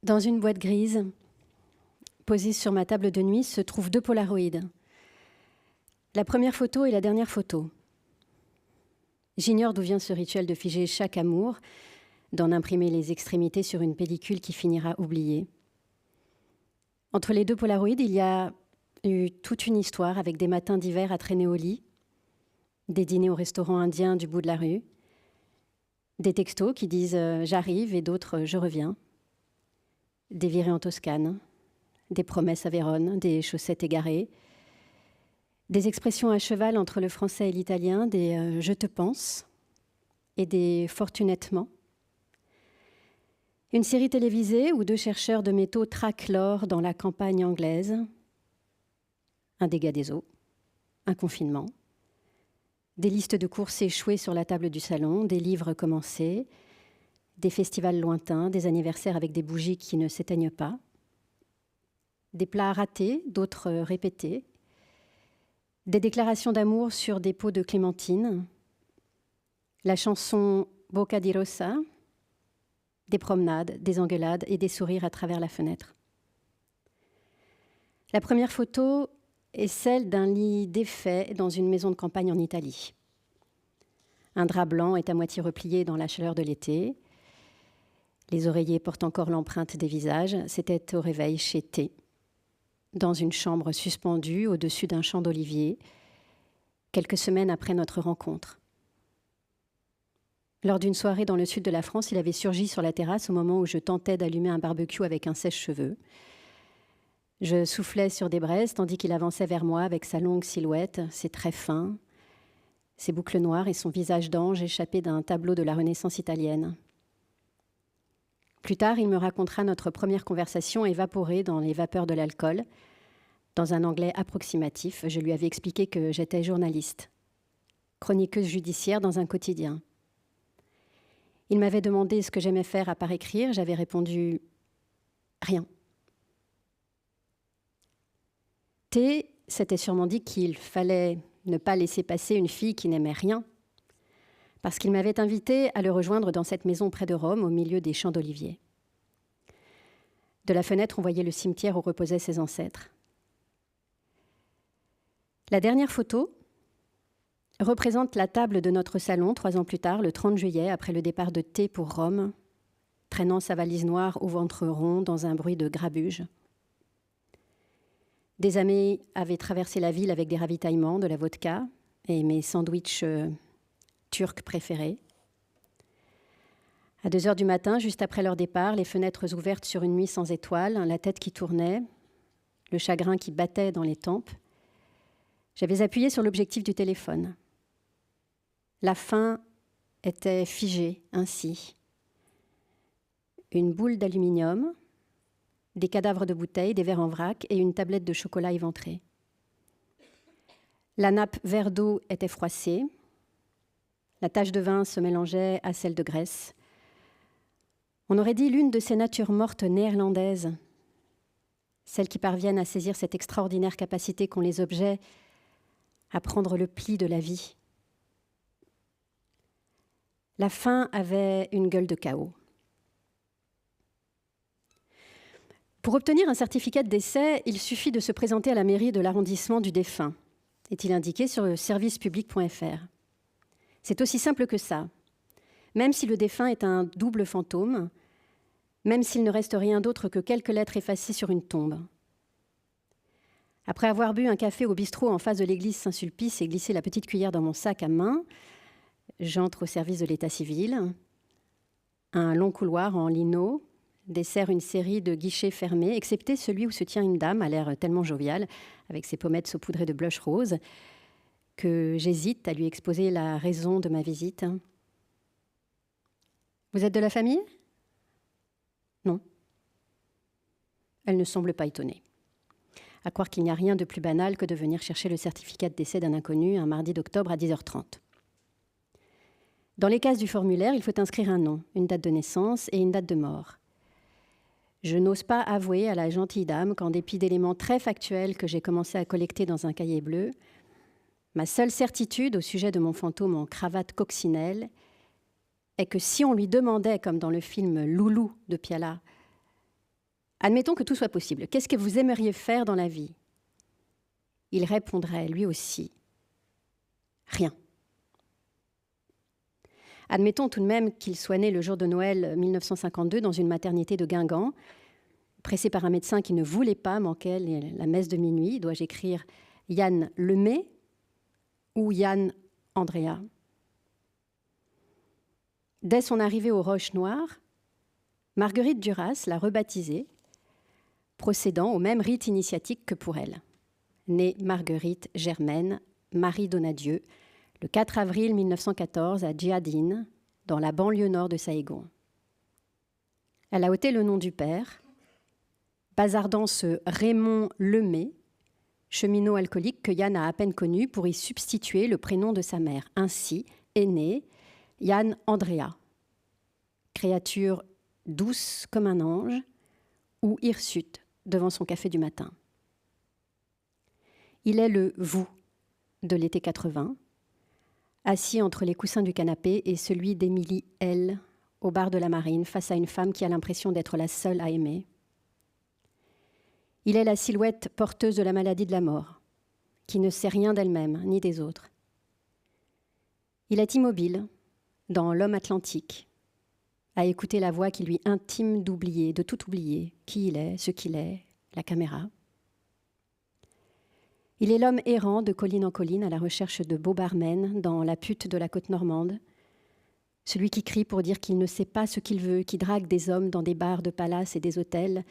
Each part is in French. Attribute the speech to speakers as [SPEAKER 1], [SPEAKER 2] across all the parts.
[SPEAKER 1] Dans une boîte grise, posée sur ma table de nuit, se trouvent 2 polaroïdes. La première photo et la dernière photo. J'ignore d'où vient ce rituel de figer chaque amour, d'en imprimer les extrémités sur une pellicule qui finira oubliée. Entre les 2 polaroïdes, il y a eu toute une histoire avec des matins d'hiver à traîner au lit, des dîners au restaurant indien du bout de la rue, des textos qui disent « j'arrive » et d'autres « je reviens », des virées en Toscane, des promesses à Vérone, des chaussettes égarées, des expressions à cheval entre le français et l'italien, des « je te pense » et des « fortunètement ». Une série télévisée où 2 chercheurs de métaux traquent l'or dans la campagne anglaise, un dégât des eaux, un confinement, des listes de courses échouées sur la table du salon, des livres commencés, des festivals lointains, des anniversaires avec des bougies qui ne s'éteignent pas, des plats ratés, d'autres répétés, des déclarations d'amour sur des pots de clémentine, la chanson Boca di Rosa, des promenades, des engueulades et des sourires à travers la fenêtre. La première photo est celle d'un lit défait dans une maison de campagne en Italie. Un drap blanc est à moitié replié dans la chaleur de l'été. Les oreillers portent encore l'empreinte des visages. C'était au réveil chez T, dans une chambre suspendue au-dessus d'un champ d'oliviers, quelques semaines après notre rencontre. Lors d'une soirée dans le sud de la France, il avait surgi sur la terrasse au moment où je tentais d'allumer un barbecue avec un sèche-cheveux. Je soufflais sur des braises tandis qu'il avançait vers moi avec sa longue silhouette, ses traits fins, ses boucles noires et son visage d'ange échappé d'un tableau de la Renaissance italienne. Plus tard, il me racontera notre première conversation évaporée dans les vapeurs de l'alcool. Dans un anglais approximatif, je lui avais expliqué que j'étais journaliste, chroniqueuse judiciaire dans un quotidien. Il m'avait demandé ce que j'aimais faire à part écrire. J'avais répondu « rien ». T s'était sûrement dit qu'il fallait ne pas laisser passer une fille qui n'aimait rien, parce qu'il m'avait invité à le rejoindre dans cette maison près de Rome, au milieu des champs d'oliviers. De la fenêtre, on voyait le cimetière où reposaient ses ancêtres. La dernière photo représente la table de notre salon 3 ans plus tard, le 30 juillet, après le départ de T pour Rome, traînant sa valise noire au ventre rond dans un bruit de grabuge. Des amis avaient traversé la ville avec des ravitaillements, de la vodka et mes sandwichs turcs préférés. À 2 heures du matin, juste après leur départ, les fenêtres ouvertes sur une nuit sans étoiles, la tête qui tournait, le chagrin qui battait dans les tempes, j'avais appuyé sur l'objectif du téléphone. La fin était figée ainsi. Une boule d'aluminium, des cadavres de bouteilles, des verres en vrac et une tablette de chocolat éventrée. La nappe vert d'eau était froissée. La tache de vin se mélangeait à celle de graisse. On aurait dit l'une de ces natures mortes néerlandaises, celles qui parviennent à saisir cette extraordinaire capacité qu'ont les objets à prendre le pli de la vie. La fin avait une gueule de chaos. Pour obtenir un certificat de décès, il suffit de se présenter à la mairie de l'arrondissement du défunt, est-il indiqué sur le servicepublic.fr. C'est aussi simple que ça. Même si le défunt est un double fantôme, même s'il ne reste rien d'autre que quelques lettres effacées sur une tombe. Après avoir bu un café au bistrot en face de l'église Saint-Sulpice et glissé la petite cuillère dans mon sac à main, j'entre au service de l'état civil. Un long couloir en lino dessert une série de guichets fermés, excepté celui où se tient une dame à l'air tellement joviale, avec ses pommettes saupoudrées de blush rose, que j'hésite à lui exposer la raison de ma visite. « Vous êtes de la famille ?» ?»« Non. » Elle ne semble pas étonnée. À croire qu'il n'y a rien de plus banal que de venir chercher le certificat de décès d'un inconnu un mardi d'octobre à 10h30. Dans les cases du formulaire, il faut inscrire un nom, une date de naissance et une date de mort. Je n'ose pas avouer à la gentille dame qu'en dépit d'éléments très factuels que j'ai commencé à collecter dans un cahier bleu, ma seule certitude au sujet de mon fantôme en cravate coccinelle est que si on lui demandait, comme dans le film Loulou de Piala, Admettons que tout soit possible. Qu'est-ce que vous aimeriez faire dans la vie ? Il répondrait, lui aussi, rien. Admettons tout de même qu'il soit né le jour de Noël 1952 dans une maternité de Guingamp, pressé par un médecin qui ne voulait pas manquer la messe de minuit. Dois-je écrire Yann Lemay ou Yann Andrea ? Dès son arrivée aux Roches Noires, Marguerite Duras l'a rebaptisé, procédant au même rite initiatique que pour elle. Née Marguerite Germaine Marie Donadieu, le 4 avril 1914 à Djadin, dans la banlieue nord de Saïgon. Elle a ôté le nom du père, bazardant ce Raymond Lemay, cheminot alcoolique que Yann a à peine connu, pour y substituer le prénom de sa mère. Ainsi est né Yann Andrea, créature douce comme un ange, ou hirsute devant son café du matin. Il est le « vous » de l'été 80, assis entre les coussins du canapé et celui d'Émilie L., au bar de la Marine, face à une femme qui a l'impression d'être la seule à aimer. Il est la silhouette porteuse de la maladie de la mort, qui ne sait rien d'elle-même ni des autres. Il est immobile, dans L'homme atlantique, à écouter la voix qui lui intime d'oublier, de tout oublier, qui il est, ce qu'il est, la caméra. Il est l'homme errant de colline en colline à la recherche de beaux barmen dans la pute de la côte normande, celui qui crie pour dire qu'il ne sait pas ce qu'il veut, qui drague des hommes dans des bars de palaces et des hôtels,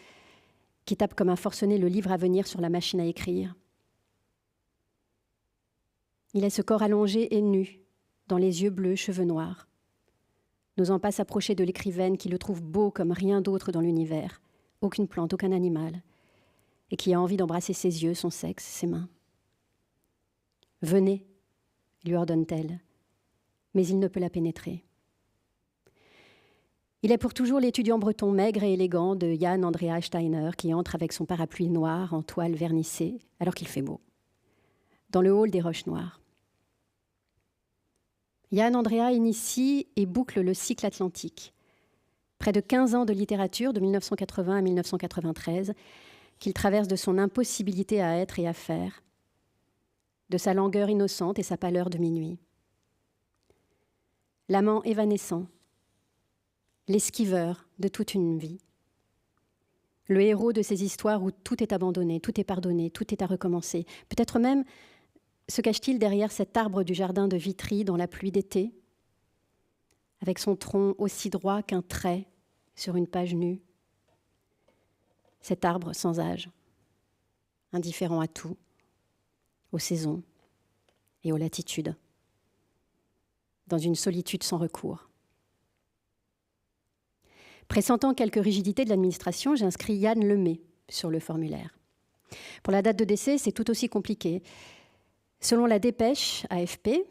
[SPEAKER 1] qui tape comme un forcené le livre à venir sur la machine à écrire. Il est ce corps allongé et nu, dans les yeux bleus, cheveux noirs, n'osant pas s'approcher de l'écrivaine qui le trouve beau comme rien d'autre dans l'univers, aucune plante, aucun animal, et qui a envie d'embrasser ses yeux, son sexe, ses mains. « Venez », lui ordonne-t-elle, mais il ne peut la pénétrer. Il est pour toujours l'étudiant breton maigre et élégant de Yann Andrea Steiner qui entre avec son parapluie noir en toile vernissée, alors qu'il fait beau, dans le hall des Roches Noires. Yann Andrea initie et boucle le cycle atlantique. Près de 15 ans de littérature, de 1980 à 1993, qu'il traverse de son impossibilité à être et à faire, de sa langueur innocente et sa pâleur de minuit. L'amant évanescent, l'esquiveur de toute une vie. Le héros de ces histoires où tout est abandonné, tout est pardonné, tout est à recommencer. Peut-être même se cache-t-il derrière cet arbre du jardin de Vitry dans la pluie d'été, avec son tronc aussi droit qu'un trait sur une page nue. Cet arbre sans âge, indifférent à tout, aux saisons et aux latitudes, dans une solitude sans recours. Pressentant quelques rigidités de l'administration, j'inscris Yann Lemay sur le formulaire. Pour la date de décès, c'est tout aussi compliqué. Selon la dépêche AFP,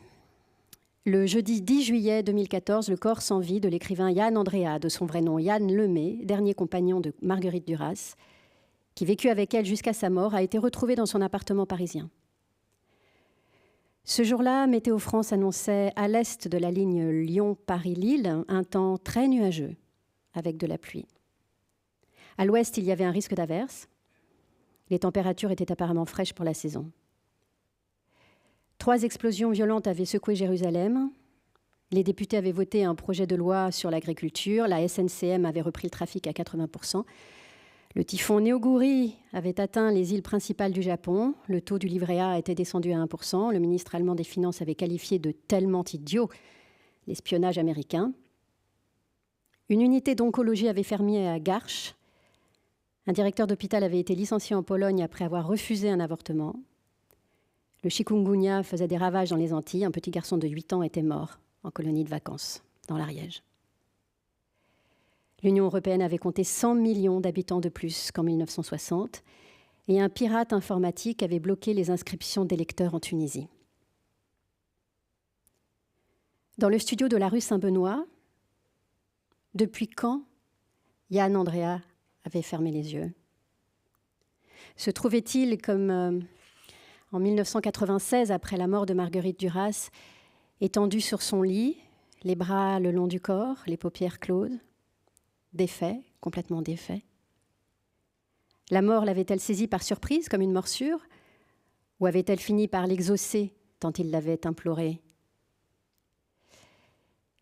[SPEAKER 1] le jeudi 10 juillet 2014, le corps sans vie de l'écrivain Yann Andrea, de son vrai nom Yann Lemay, dernier compagnon de Marguerite Duras, qui vécut avec elle jusqu'à sa mort, a été retrouvé dans son appartement parisien. Ce jour-là, Météo France annonçait à l'est de la ligne Lyon-Paris-Lille un temps très nuageux, avec de la pluie. À l'ouest, il y avait un risque d'averse. Les températures étaient apparemment fraîches pour la saison. 3 explosions violentes avaient secoué Jérusalem. Les députés avaient voté un projet de loi sur l'agriculture. La SNCM avait repris le trafic à 80%. Le typhon Neoguri avait atteint les îles principales du Japon. Le taux du livret A était descendu à 1%. Le ministre allemand des Finances avait qualifié de tellement idiot l'espionnage américain. Une unité d'oncologie avait fermé à Garches. Un directeur d'hôpital avait été licencié en Pologne après avoir refusé un avortement. Le chikungunya faisait des ravages dans les Antilles. Un petit garçon de 8 ans était mort en colonie de vacances, dans l'Ariège. L'Union européenne avait compté 100 millions d'habitants de plus qu'en 1960 et un pirate informatique avait bloqué les inscriptions d'électeurs en Tunisie. Dans le studio de la rue Saint-Benoît, depuis quand Yann Andrea avait fermé les yeux? Se trouvait-il, comme en 1996, après la mort de Marguerite Duras, étendu sur son lit, les bras le long du corps, les paupières closes, défait, complètement défait? La mort l'avait-elle saisie par surprise, comme une morsure, ou avait-elle fini par l'exaucer tant il l'avait implorée?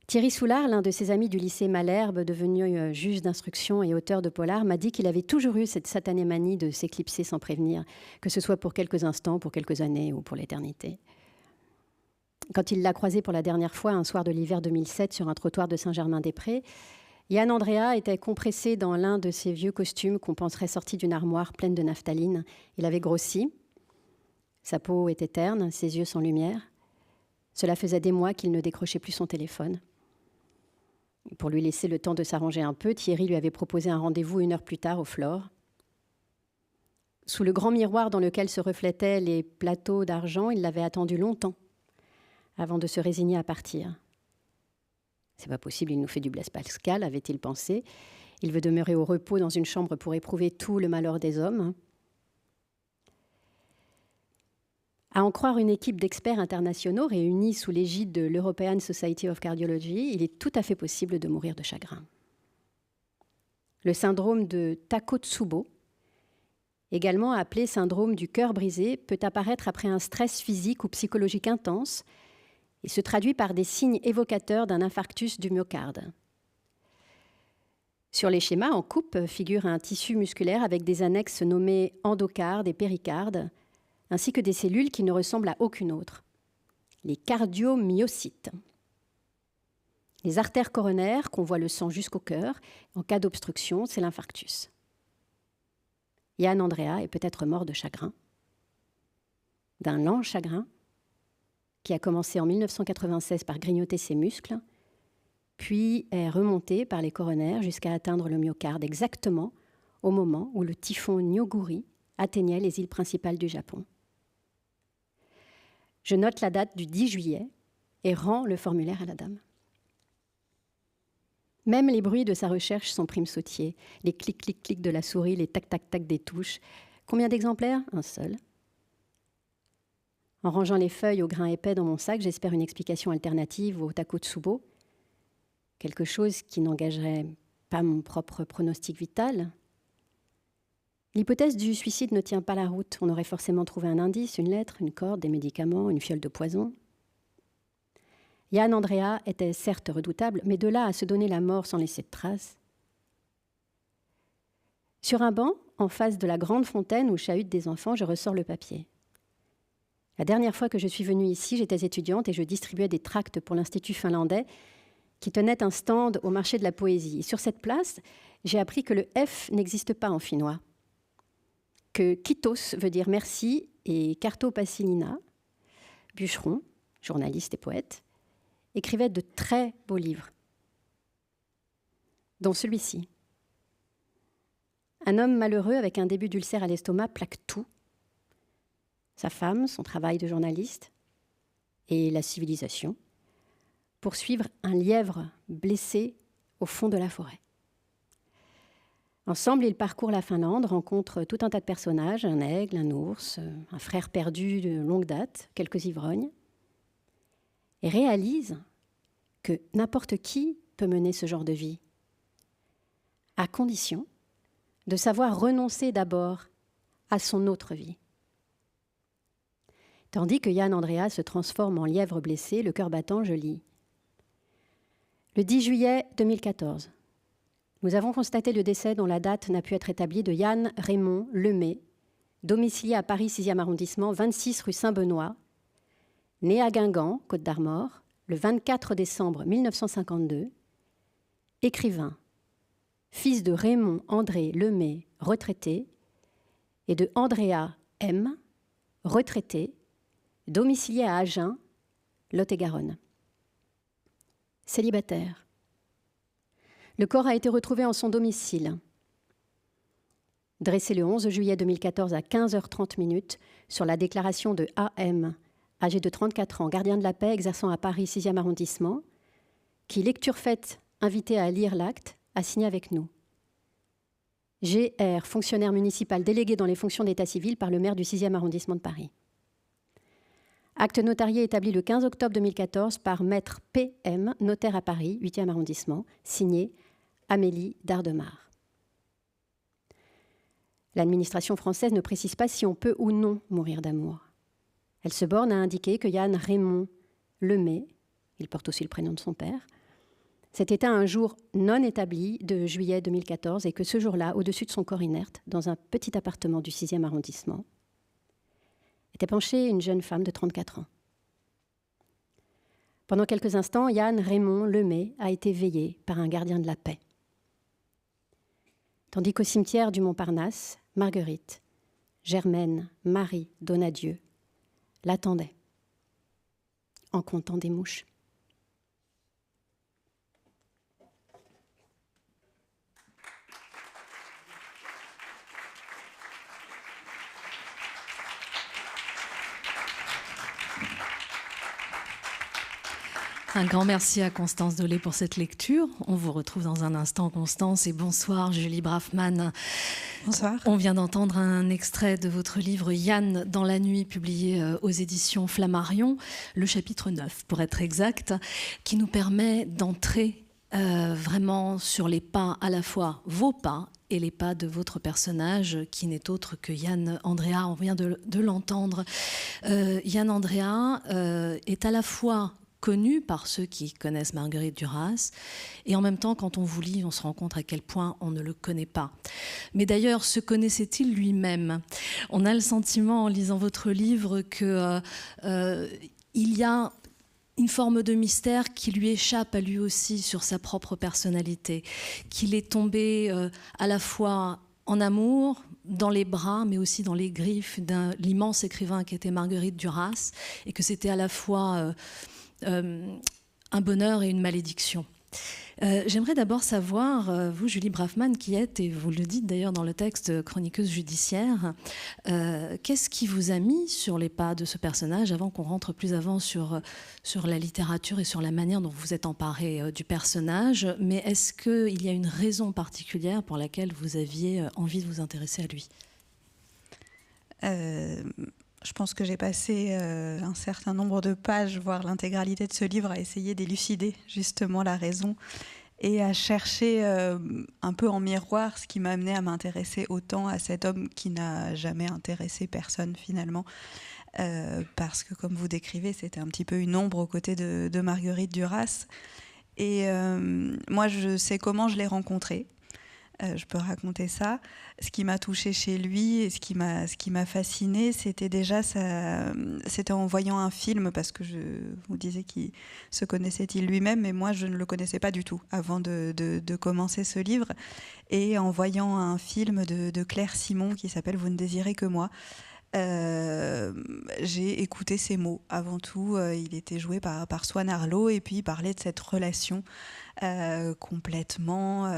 [SPEAKER 1] Thierry Soulard, l'un de ses amis du lycée Malherbe, devenu juge d'instruction et auteur de polar, m'a dit qu'il avait toujours eu cette satanée manie de s'éclipser sans prévenir, que ce soit pour quelques instants, pour quelques années ou pour l'éternité. Quand il l'a croisé pour la dernière fois un soir de l'hiver 2007 sur un trottoir de Saint-Germain-des-Prés, Yann Andrea était compressé dans l'un de ses vieux costumes qu'on penserait sortis d'une armoire pleine de naphtaline. Il avait grossi, sa peau était terne, ses yeux sans lumière. Cela faisait des mois qu'il ne décrochait plus son téléphone. Pour lui laisser le temps de s'arranger un peu, Thierry lui avait proposé un rendez-vous 1 heure plus tard au Flore. Sous le grand miroir dans lequel se reflétaient les plateaux d'argent, il l'avait attendu longtemps avant de se résigner à partir. C'est pas possible, il nous fait du Blaise Pascal, avait-il pensé. Il veut demeurer au repos dans une chambre pour éprouver tout le malheur des hommes. À en croire une équipe d'experts internationaux réunis sous l'égide de l'European Society of Cardiology, il est tout à fait possible de mourir de chagrin. Le syndrome de Takotsubo, également appelé syndrome du cœur brisé, peut apparaître après un stress physique ou psychologique intense et se traduit par des signes évocateurs d'un infarctus du myocarde. Sur les schémas, en coupe, figure un tissu musculaire avec des annexes nommées endocarde et péricarde, ainsi que des cellules qui ne ressemblent à aucune autre, les cardiomyocytes. Les artères coronaires convoient le sang jusqu'au cœur. En cas d'obstruction, c'est l'infarctus. Yann Andrea est peut-être mort de chagrin, d'un lent chagrin qui a commencé en 1996 par grignoter ses muscles, puis est remonté par les coronaires jusqu'à atteindre le myocarde exactement au moment où le typhon Nyoguri atteignait les îles principales du Japon. Je note la date du 10 juillet et rends le formulaire à la dame. Même les bruits de sa recherche sont prime-sautiers. Les clics-clics-clics de la souris, les tac-tac-tac des touches. Combien d'exemplaires? Un seul. En rangeant les feuilles au grain épais dans mon sac, j'espère une explication alternative au Takotsubo. Quelque chose qui n'engagerait pas mon propre pronostic vital. L'hypothèse du suicide ne tient pas la route. On aurait forcément trouvé un indice, une lettre, une corde, des médicaments, une fiole de poison. Yann Andrea était certes redoutable, mais de là à se donner la mort sans laisser de traces. Sur un banc, en face de la grande fontaine où chahutent des enfants, je ressors le papier. La dernière fois que je suis venue ici, j'étais étudiante et je distribuais des tracts pour l'Institut finlandais qui tenait un stand au marché de la poésie. Et sur cette place, j'ai appris que le F n'existe pas en finnois, que Kitos veut dire merci et Karto Passilina, bûcheron, journaliste et poète, écrivait de très beaux livres, dont celui-ci. Un homme malheureux avec un début d'ulcère à l'estomac plaque tout. Sa femme, son travail de journaliste et la civilisation, pour suivre un lièvre blessé au fond de la forêt. Ensemble, ils parcourent la Finlande, rencontrent tout un tas de personnages, un aigle, un ours, un frère perdu de longue date, quelques ivrognes, et réalisent que n'importe qui peut mener ce genre de vie, à condition de savoir renoncer d'abord à son autre vie. Tandis que Yann Andrea se transforme en lièvre blessé, le cœur battant, je lis. Le 10 juillet 2014, nous avons constaté le décès dont la date n'a pu être établie de Yann Raymond Lemay, domicilié à Paris 6e arrondissement, 26 rue Saint-Benoît, né à Guingamp, Côte d'Armor, le 24 décembre 1952, écrivain, fils de Raymond André Lemay, retraité, et de Andrea M, retraité, domicilié à Agen, Lot-et-Garonne. Célibataire. Le corps a été retrouvé en son domicile, dressé le 11 juillet 2014 à 15h30 sur la déclaration de AM, âgé de 34 ans, gardien de la paix, exerçant à Paris 6e arrondissement, qui, lecture faite, invité à lire l'acte, a signé avec nous. GR, fonctionnaire municipal délégué dans les fonctions d'état civil par le maire du 6e arrondissement de Paris. Acte notarié établi le 15 octobre 2014 par maître PM, notaire à Paris, 8e arrondissement, signé Amélie Dardemar. L'administration française ne précise pas si on peut ou non mourir d'amour. Elle se borne à indiquer que Yann Raymond Lemay, il porte aussi le prénom de son père, s'est éteint un jour non établi de juillet 2014 et que ce jour-là, au-dessus de son corps inerte, dans un petit appartement du 6e arrondissement, était penchée une jeune femme de 34 ans. Pendant quelques instants, Yann Raymond Lemay a été veillé par un gardien de la paix. Tandis qu'au cimetière du Montparnasse, Marguerite, Germaine, Marie, Donadieu l'attendaient, en comptant des mouches.
[SPEAKER 2] Un grand merci à Constance Dolé pour cette lecture. On vous retrouve dans un instant, Constance, et bonsoir Julie Braffman.
[SPEAKER 3] Bonsoir.
[SPEAKER 2] On vient d'entendre un extrait de votre livre Yann dans la nuit, publié aux éditions Flammarion, le chapitre 9 pour être exact, qui nous permet d'entrer vraiment sur les pas, à la fois vos pas et les pas de votre personnage, qui n'est autre que Yann Andrea. On vient de l'entendre. Yann Andrea est à la fois connu par ceux qui connaissent Marguerite Duras, et en même temps, quand on vous lit, on se rend compte à quel point on ne le connaît pas. Mais d'ailleurs, se connaissait-il lui-même? On a le sentiment, en lisant votre livre, que il y a une forme de mystère qui lui échappe à lui aussi sur sa propre personnalité, qu'il est tombé à la fois en amour, dans les bras, mais aussi dans les griffes de l'immense écrivain qui était Marguerite Duras, et que c'était à la fois un bonheur et une malédiction. J'aimerais d'abord savoir, vous Julie Braffman, qui êtes, et vous le dites d'ailleurs dans le texte, chroniqueuse judiciaire, qu'est-ce qui vous a mis sur les pas de ce personnage, avant qu'on rentre plus avant sur la littérature et sur la manière dont vous êtes emparée du personnage, mais est-ce qu'il y a une raison particulière pour laquelle vous aviez envie de vous intéresser à lui?
[SPEAKER 3] Je pense que j'ai passé un certain nombre de pages, voire l'intégralité de ce livre, à essayer d'élucider justement la raison et à chercher un peu en miroir ce qui m'a amené à m'intéresser autant à cet homme qui n'a jamais intéressé personne finalement. Parce que, comme vous décrivez, c'était un petit peu une ombre aux côtés de Marguerite Duras. Et moi, je sais comment je l'ai rencontré. Je peux raconter ça. Ce qui m'a touchée chez lui et ce qui m'a fascinée, c'était déjà c'était en voyant un film, parce que je vous disais qu'il se connaissait-il lui-même, mais moi je ne le connaissais pas du tout avant de commencer ce livre. Et en voyant un film de Claire Simon qui s'appelle « Vous ne désirez que moi », j'ai écouté ses mots. Avant tout, il était joué par Swan Arlo, et puis il parlait de cette relation complètement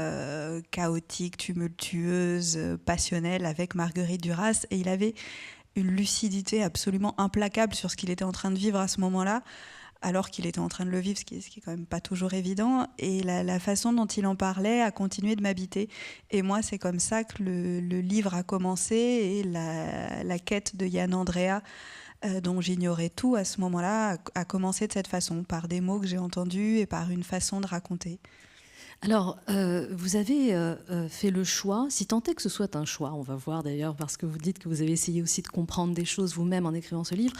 [SPEAKER 3] chaotique, tumultueuse, passionnelle avec Marguerite Duras, et il avait une lucidité absolument implacable sur ce qu'il était en train de vivre à ce moment-là, alors qu'il était en train de le vivre, ce qui est quand même pas toujours évident, et la façon dont il en parlait a continué de m'habiter. Et moi, c'est comme ça que le livre a commencé, et la quête de Yann Andrea, dont j'ignorais tout à ce moment-là, a commencé de cette façon, par des mots que j'ai entendus et par une façon de raconter.
[SPEAKER 2] Alors, vous avez fait le choix, si tant est que ce soit un choix, on va voir d'ailleurs, parce que vous dites que vous avez essayé aussi de comprendre des choses vous-même en écrivant ce livre,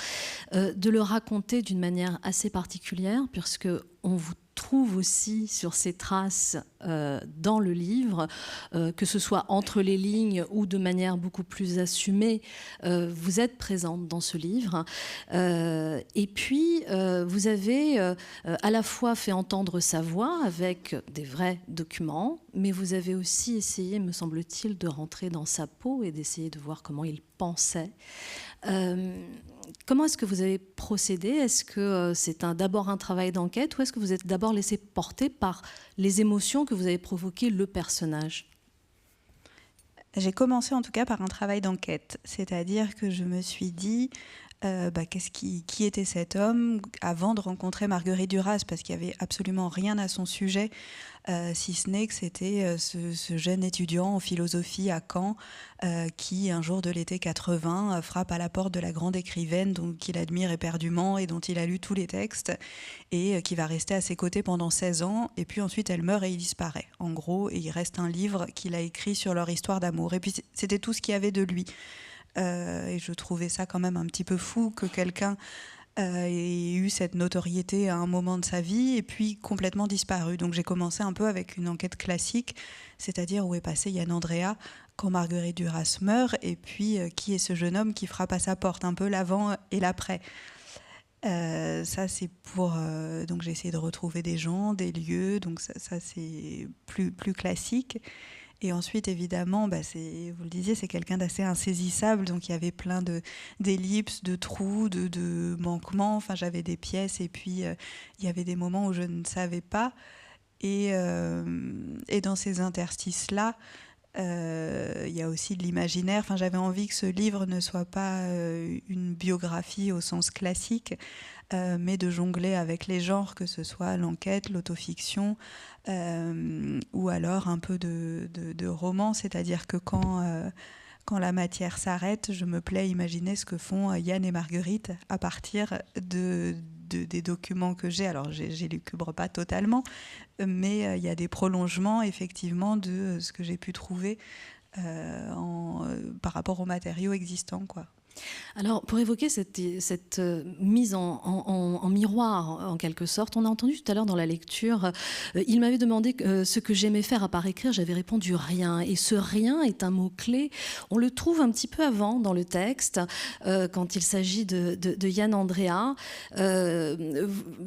[SPEAKER 2] de le raconter d'une manière assez particulière, puisque on vous trouve aussi sur ces traces dans le livre, que ce soit entre les lignes ou de manière beaucoup plus assumée, vous êtes présente dans ce livre. Et puis, vous avez à la fois fait entendre sa voix avec des vrais documents, mais vous avez aussi essayé, me semble-t-il, de rentrer dans sa peau et d'essayer de voir comment il pensait. Comment est-ce que vous avez procédé? Est-ce que c'est d'abord un travail d'enquête, ou est-ce que vous êtes d'abord laissé porter par les émotions que vous avez provoquées le personnage?
[SPEAKER 3] J'ai commencé en tout cas par un travail d'enquête, c'est-à-dire que je me suis dit, qui était cet homme avant de rencontrer Marguerite Duras, parce qu'il n'y avait absolument rien à son sujet, si ce n'est que c'était ce jeune étudiant en philosophie à Caen qui, un jour de l'été 80, frappe à la porte de la grande écrivaine qu'il admire éperdument et dont il a lu tous les textes, et qui va rester à ses côtés pendant 16 ans, et puis ensuite elle meurt et il disparaît. En gros, et il reste un livre qu'il a écrit sur leur histoire d'amour. Et puis c'était tout ce qu'il y avait de lui. Et je trouvais ça quand même un petit peu fou que quelqu'un ait eu cette notoriété à un moment de sa vie et puis complètement disparu. Donc j'ai commencé un peu avec une enquête classique, c'est-à-dire où est passé Yann Andrea quand Marguerite Duras meurt, et puis qui est ce jeune homme qui frappe à sa porte, un peu l'avant et l'après. Ça c'est pour donc j'ai essayé de retrouver des gens, des lieux, donc ça c'est plus classique. Et ensuite, évidemment, vous le disiez, c'est quelqu'un d'assez insaisissable. Donc, il y avait plein d'ellipses, de trous, de manquements. Enfin, j'avais des pièces et puis il y avait des moments où je ne savais pas. Et dans ces interstices-là, il y a aussi de l'imaginaire. Enfin, j'avais envie que ce livre ne soit pas une biographie au sens classique, mais de jongler avec les genres, que ce soit l'enquête, l'autofiction, ou alors un peu de roman, c'est-à-dire que quand la matière s'arrête, je me plais à imaginer ce que font Yann et Marguerite à partir des documents que j'ai. Alors, j'élucubre pas totalement, mais il y a des prolongements, effectivement, de ce que j'ai pu trouver par rapport aux matériaux existants, quoi.
[SPEAKER 2] Alors, pour évoquer cette mise en miroir, en quelque sorte, on a entendu tout à l'heure dans la lecture, il m'avait demandé ce que j'aimais faire à part écrire, j'avais répondu rien. Et ce rien est un mot-clé. On le trouve un petit peu avant dans le texte, quand il s'agit de Yann Andrea.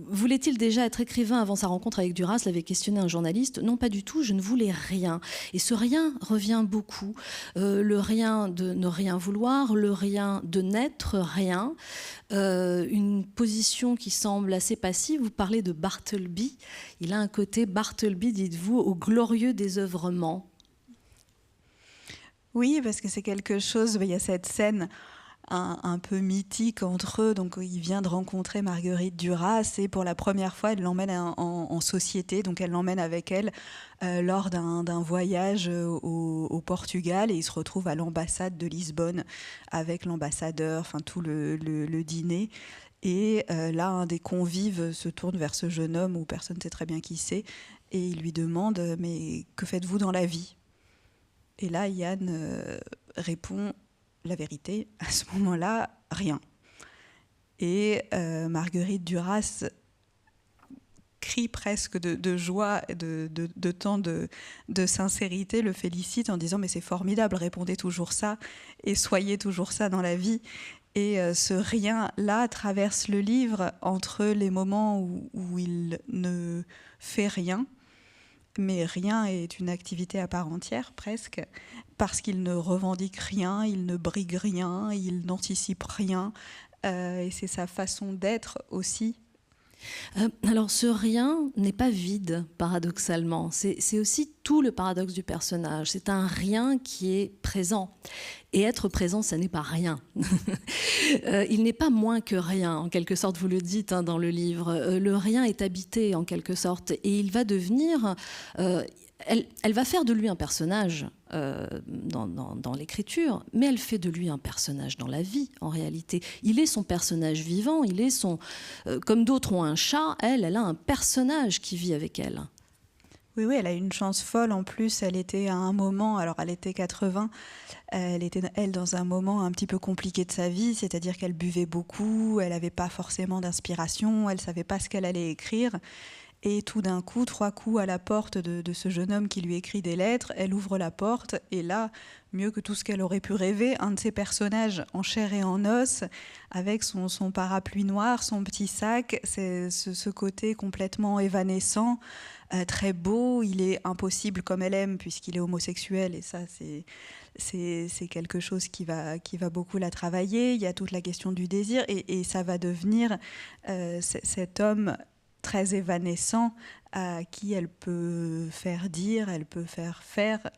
[SPEAKER 2] Voulait-il déjà être écrivain avant sa rencontre avec Duras, l'avait questionné un journaliste. Non, pas du tout, je ne voulais rien. Et ce rien revient beaucoup. Le rien de ne rien vouloir, le rien de n'être rien, une position qui semble assez passive. Vous parlez de Bartleby, il a un côté Bartleby, dites-vous, au glorieux désœuvrement.
[SPEAKER 3] Oui, parce que c'est quelque chose, il y a cette scène un peu mythique entre eux. Donc il vient de rencontrer Marguerite Duras et pour la première fois elle l'emmène en société, donc elle l'emmène avec elle lors d'un voyage au Portugal, et il se retrouve à l'ambassade de Lisbonne avec l'ambassadeur, enfin tout le dîner. Et là, un des convives se tourne vers ce jeune homme où personne ne sait très bien qui c'est, et il lui demande « Mais que faites-vous dans la vie ?» Et là, Yann répond la vérité, à ce moment-là, rien. Et Marguerite Duras crie presque de joie, de tant de sincérité, le félicite en disant « Mais c'est formidable, répondez toujours ça et soyez toujours ça dans la vie ». Et ce rien-là traverse le livre entre les moments où il ne fait rien, mais rien est une activité à part entière, presque, parce qu'il ne revendique rien, il ne brigue rien, il n'anticipe rien, et c'est sa façon d'être aussi.
[SPEAKER 2] Alors ce rien n'est pas vide, paradoxalement. C'est aussi tout le paradoxe du personnage. C'est un rien qui est présent. Et être présent, ça n'est pas rien. Il n'est pas moins que rien, en quelque sorte, vous le dites dans le livre. Le rien est habité, en quelque sorte, et il va devenir... Elle va faire de lui un personnage dans l'écriture, mais elle fait de lui un personnage dans la vie, en réalité. Il est son personnage vivant, il est son... comme d'autres ont un chat, elle a un personnage qui vit avec elle.
[SPEAKER 3] Oui, elle a une chance folle. En plus, elle était à un moment, alors elle était 80, elle était, elle, dans un moment un petit peu compliqué de sa vie, c'est-à-dire qu'elle buvait beaucoup, elle n'avait pas forcément d'inspiration, elle ne savait pas ce qu'elle allait écrire. Et tout d'un coup, 3 coups à la porte de ce jeune homme qui lui écrit des lettres, elle ouvre la porte, et là, mieux que tout ce qu'elle aurait pu rêver, un de ces personnages en chair et en os, avec son parapluie noir, son petit sac, c'est ce côté complètement évanescent, très beau. Il est impossible comme elle aime, puisqu'il est homosexuel, et ça, c'est quelque chose qui va beaucoup la travailler. Il y a toute la question du désir, et ça va devenir cet homme très évanescent à qui elle peut faire dire, elle peut faire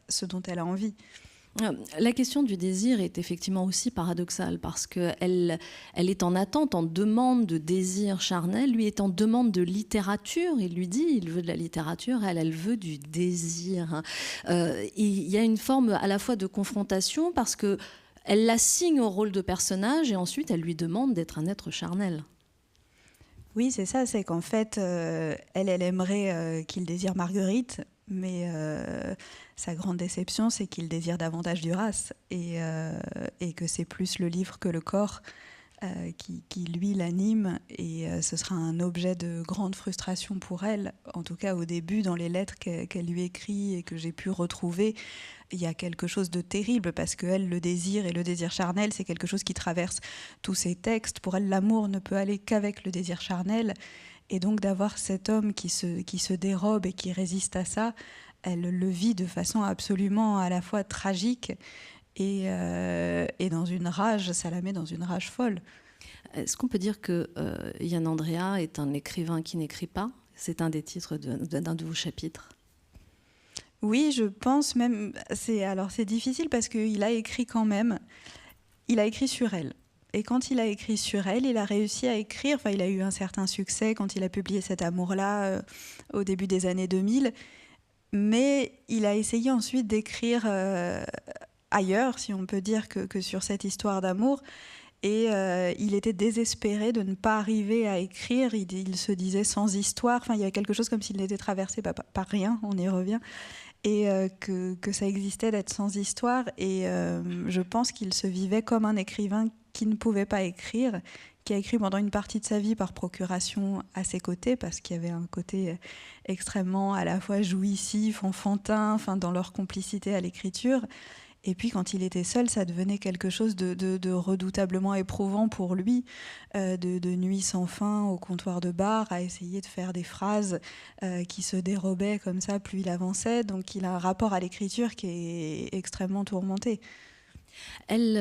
[SPEAKER 3] ce dont elle a envie.
[SPEAKER 2] La question du désir est effectivement aussi paradoxale parce qu'elle est en attente, en demande de désir charnel. Lui est en demande de littérature. Il lui dit il veut de la littérature, elle veut du désir. Il y a une forme à la fois de confrontation parce qu'elle l'assigne au rôle de personnage et ensuite elle lui demande d'être un être charnel.
[SPEAKER 3] Oui, c'est ça, c'est qu'en fait, elle aimerait qu'il désire Marguerite, mais sa grande déception, c'est qu'il désire davantage Duras, et que c'est plus le livre que le corps qui lui, l'anime, et ce sera un objet de grande frustration pour elle, en tout cas au début, dans les lettres qu'elle lui écrit et que j'ai pu retrouver. Il y a quelque chose de terrible parce que elle, le désir et le désir charnel, c'est quelque chose qui traverse tous ses textes. Pour elle, l'amour ne peut aller qu'avec le désir charnel. Et donc d'avoir cet homme qui se dérobe et qui résiste à ça, elle le vit de façon absolument à la fois tragique et dans une rage, ça la met dans une rage folle.
[SPEAKER 2] Est-ce qu'on peut dire que Yann Andrea est un écrivain qui n'écrit pas ? C'est un des titres d'un de vos chapitres.
[SPEAKER 3] Oui, je pense même. C'est difficile parce qu'il a écrit quand même. Il a écrit sur elle. Et quand il a écrit sur elle, il a réussi à écrire. Enfin, il a eu un certain succès quand il a publié Cet amour-là au début des années 2000. Mais il a essayé ensuite d'écrire ailleurs, si on peut dire, que sur cette histoire d'amour. Et il était désespéré de ne pas arriver à écrire. Il se disait sans histoire. Enfin, il y a quelque chose comme s'il n'était traversé par rien, on y revient. Et que ça existait d'être sans histoire. Et je pense qu'il se vivait comme un écrivain qui ne pouvait pas écrire, qui a écrit pendant une partie de sa vie par procuration à ses côtés, parce qu'il y avait un côté extrêmement à la fois jouissif, enfantin, enfin, dans leur complicité à l'écriture. Et puis quand il était seul, ça devenait quelque chose de redoutablement éprouvant pour lui, de nuit sans fin au comptoir de bar, à essayer de faire des phrases qui se dérobaient comme ça plus il avançait. Donc il a un rapport à l'écriture qui est extrêmement tourmenté.
[SPEAKER 2] Elle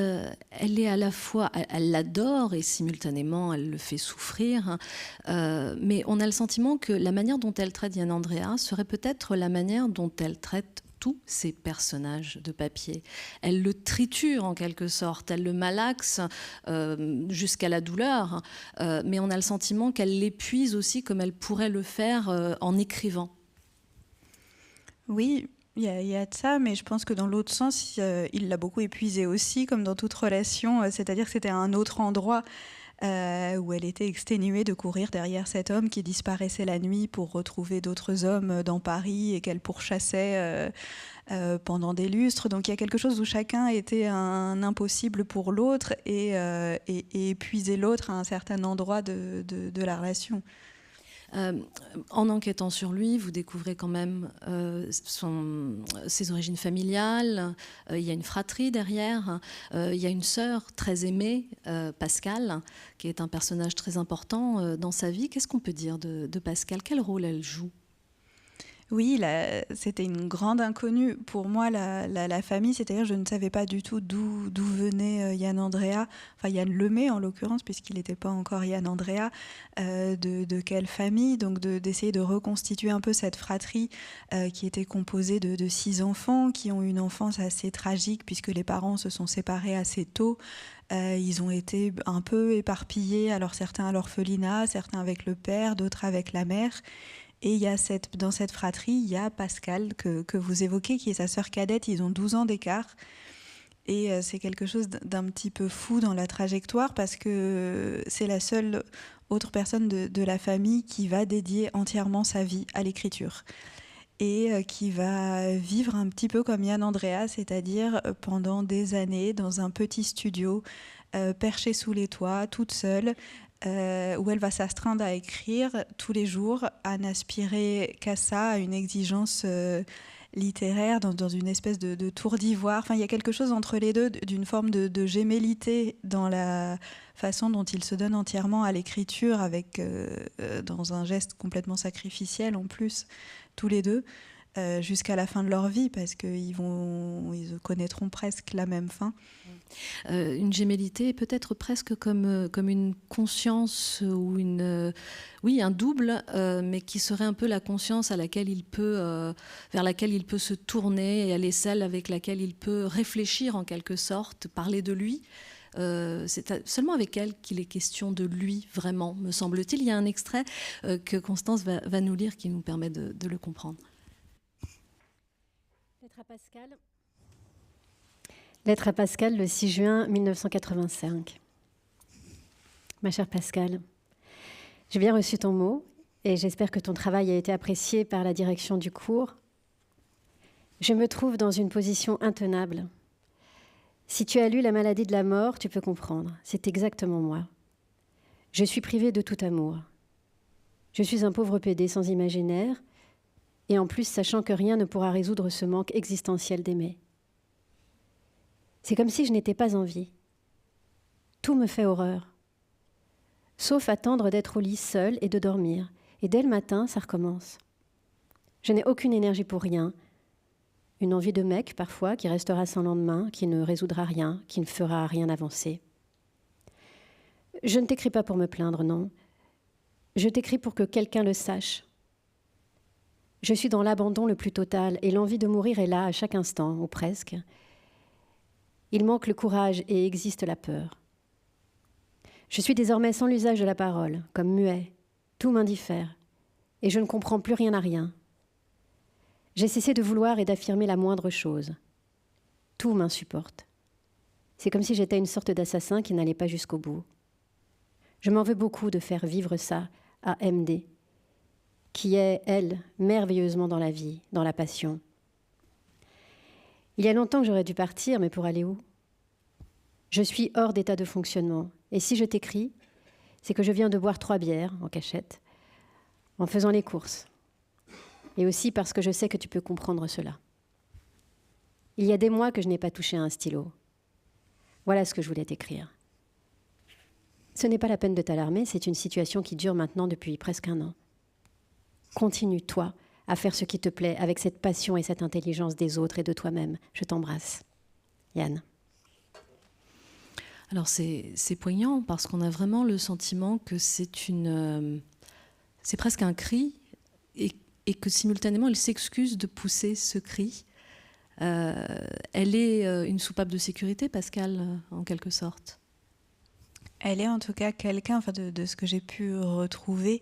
[SPEAKER 2] est à la fois, elle l'adore et simultanément elle le fait souffrir, mais on a le sentiment que la manière dont elle traite Yann Andrea serait peut-être la manière dont elle traite tous ces personnages de papier. Elle le triture en quelque sorte, elle le malaxe jusqu'à la douleur, mais on a le sentiment qu'elle l'épuise aussi comme elle pourrait le faire en écrivant.
[SPEAKER 3] Oui, il y a de ça, mais je pense que dans l'autre sens, il l'a beaucoup épuisée aussi, comme dans toute relation, c'est-à-dire que c'était à un autre endroit où elle était exténuée de courir derrière cet homme qui disparaissait la nuit pour retrouver d'autres hommes dans Paris et qu'elle pourchassait pendant des lustres. Donc il y a quelque chose où chacun était un impossible pour l'autre et épuiser l'autre à un certain endroit de la relation.
[SPEAKER 2] En enquêtant sur lui, vous découvrez quand même ses origines familiales. Il y a une fratrie derrière. Il y a une sœur très aimée, Pascal, qui est un personnage très important dans sa vie. Qu'est-ce qu'on peut dire de Pascal ? Quel rôle elle joue ?
[SPEAKER 3] Oui, c'était une grande inconnue. Pour moi, la famille, c'est-à-dire je ne savais pas du tout d'où venait Yann Andrea, enfin Yann Lemay en l'occurrence, puisqu'il n'était pas encore Yann Andrea, de quelle famille, donc d'essayer de reconstituer un peu cette fratrie qui était composée de 6 enfants qui ont une enfance assez tragique puisque les parents se sont séparés assez tôt. Ils ont été un peu éparpillés, alors certains à l'orphelinat, certains avec le père, d'autres avec la mère. Et il y a dans cette fratrie, il y a Pascal que vous évoquez, qui est sa sœur cadette. Ils ont 12 ans d'écart. Et c'est quelque chose d'un petit peu fou dans la trajectoire parce que c'est la seule autre personne de la famille qui va dédier entièrement sa vie à l'écriture. Et qui va vivre un petit peu comme Yann Andrea, c'est-à-dire pendant des années dans un petit studio, perché sous les toits, toute seule, où elle va s'astreindre à écrire tous les jours, à n'aspirer qu'à ça, à une exigence littéraire dans une espèce de tour d'ivoire. Enfin, il y a quelque chose entre les deux, d'une forme de gémellité dans la façon dont il se donne entièrement à l'écriture, avec dans un geste complètement sacrificiel en plus, tous les deux. jusqu'à la fin de leur vie, parce qu'ils connaîtront presque la même fin.
[SPEAKER 2] Une gémellité peut-être presque comme une conscience ou un double, mais qui serait un peu la conscience vers laquelle il peut se tourner, et celle avec laquelle il peut réfléchir en quelque sorte, parler de lui. C'est seulement avec elle qu'il est question de lui, vraiment, me semble-t-il. Il y a un extrait que Constance va nous lire qui nous permet de le comprendre.
[SPEAKER 1] Lettre à Pascal. Lettre à Pascal, le 6 juin 1985. Ma chère Pascal, j'ai bien reçu ton mot et j'espère que ton travail a été apprécié par la direction du cours. Je me trouve dans une position intenable. Si tu as lu La maladie de la mort, tu peux comprendre. C'est exactement moi. Je suis privée de tout amour. Je suis un pauvre pédé sans imaginaire et en plus sachant que rien ne pourra résoudre ce manque existentiel d'aimer. C'est comme si je n'étais pas en vie. Tout me fait horreur. Sauf attendre d'être au lit seule et de dormir. Et dès le matin, ça recommence. Je n'ai aucune énergie pour rien. Une envie de mec, parfois, qui restera sans lendemain, qui ne résoudra rien, qui ne fera rien avancer. Je ne t'écris pas pour me plaindre, non. Je t'écris pour que quelqu'un le sache. Je suis dans l'abandon le plus total et l'envie de mourir est là à chaque instant, ou presque. Il manque le courage et existe la peur. Je suis désormais sans l'usage de la parole, comme muet. Tout m'indiffère, et je ne comprends plus rien à rien. J'ai cessé de vouloir et d'affirmer la moindre chose. Tout m'insupporte. C'est comme si j'étais une sorte d'assassin qui n'allait pas jusqu'au bout. Je m'en veux beaucoup de faire vivre ça à MD, qui est, elle, merveilleusement dans la vie, dans la passion. Il y a longtemps que j'aurais dû partir, mais pour aller où? Je suis hors d'état de fonctionnement. Et si je t'écris, c'est que je viens de boire 3 bières en cachette, en faisant les courses. Et aussi parce que je sais que tu peux comprendre cela. Il y a des mois que je n'ai pas touché à un stylo. Voilà ce que je voulais t'écrire. Ce n'est pas la peine de t'alarmer, c'est une situation qui dure maintenant depuis presque 1 an. Continue, toi, à faire ce qui te plaît avec cette passion et cette intelligence des autres et de toi-même. Je t'embrasse. Yann.
[SPEAKER 2] Alors c'est poignant parce qu'on a vraiment le sentiment que c'est presque un cri et que simultanément elle s'excuse de pousser ce cri. Elle est une soupape de sécurité, Pascal, en quelque sorte.
[SPEAKER 3] Elle est en tout cas quelqu'un, de ce que j'ai pu retrouver,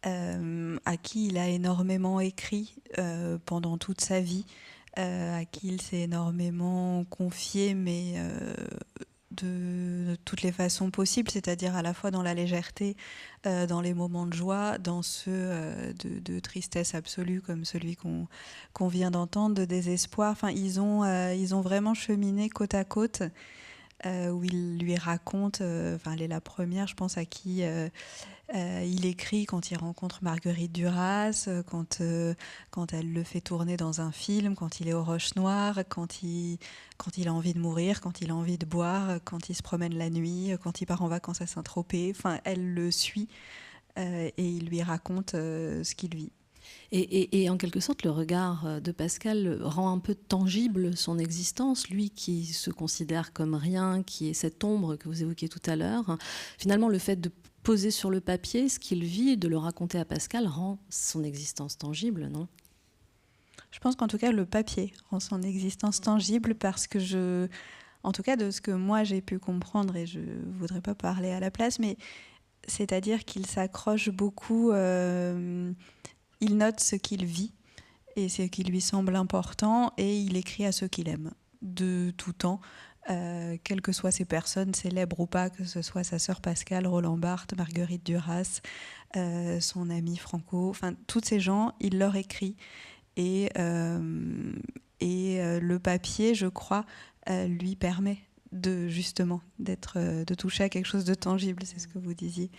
[SPEAKER 3] à qui il a énormément écrit pendant toute sa vie, à qui il s'est énormément confié, mais de toutes les façons possibles, c'est-à-dire à la fois dans la légèreté, dans les moments de joie, dans ceux de tristesse absolue comme celui qu'on vient d'entendre, de désespoir. Enfin, ils ont vraiment cheminé côte à côte, où il lui raconte, elle est la première, je pense, à qui il écrit quand il rencontre Marguerite Duras, quand elle le fait tourner dans un film, quand il est aux Roches Noires, quand il a envie de mourir, quand il a envie de boire, quand il se promène la nuit, quand il part en vacances à Saint-Tropez. Enfin, elle le suit et il lui raconte ce qu'il vit.
[SPEAKER 2] Et en quelque sorte, le regard de Pascal rend un peu tangible son existence, lui qui se considère comme rien, qui est cette ombre que vous évoquiez tout à l'heure. Finalement, le fait de poser sur le papier ce qu'il vit et de le raconter à Pascal rend son existence tangible, non?
[SPEAKER 3] Je pense qu'en tout cas, le papier rend son existence tangible parce que en tout cas de ce que moi j'ai pu comprendre, et je ne voudrais pas parler à la place, mais c'est-à-dire qu'il s'accroche beaucoup, il note ce qu'il vit et ce qui lui semble important et il écrit à ceux qu'il aime de tout temps. Quelles que soient ces personnes, célèbres ou pas, que ce soit sa sœur Pascale, Roland Barthes, Marguerite Duras, son ami Franco, enfin tous ces gens, il leur écrit. Et le papier, je crois, lui permet de toucher à quelque chose de tangible, c'est ce que vous disiez.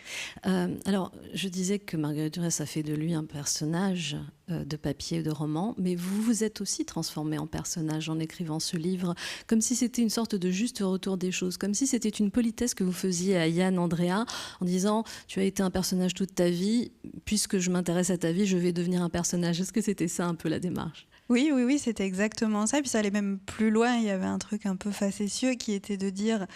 [SPEAKER 2] Alors, je disais que Marguerite Duras a fait de lui un personnage de papier, de roman, mais vous vous êtes aussi transformé en personnage en écrivant ce livre, comme si c'était une sorte de juste retour des choses, comme si c'était une politesse que vous faisiez à Yann Andrea en disant « tu as été un personnage toute ta vie, puisque je m'intéresse à ta vie, je vais devenir un personnage ». Est-ce que c'était ça un peu la démarche ?
[SPEAKER 3] Oui, c'était exactement ça. Puis ça allait même plus loin. Il y avait un truc un peu facétieux qui était de dire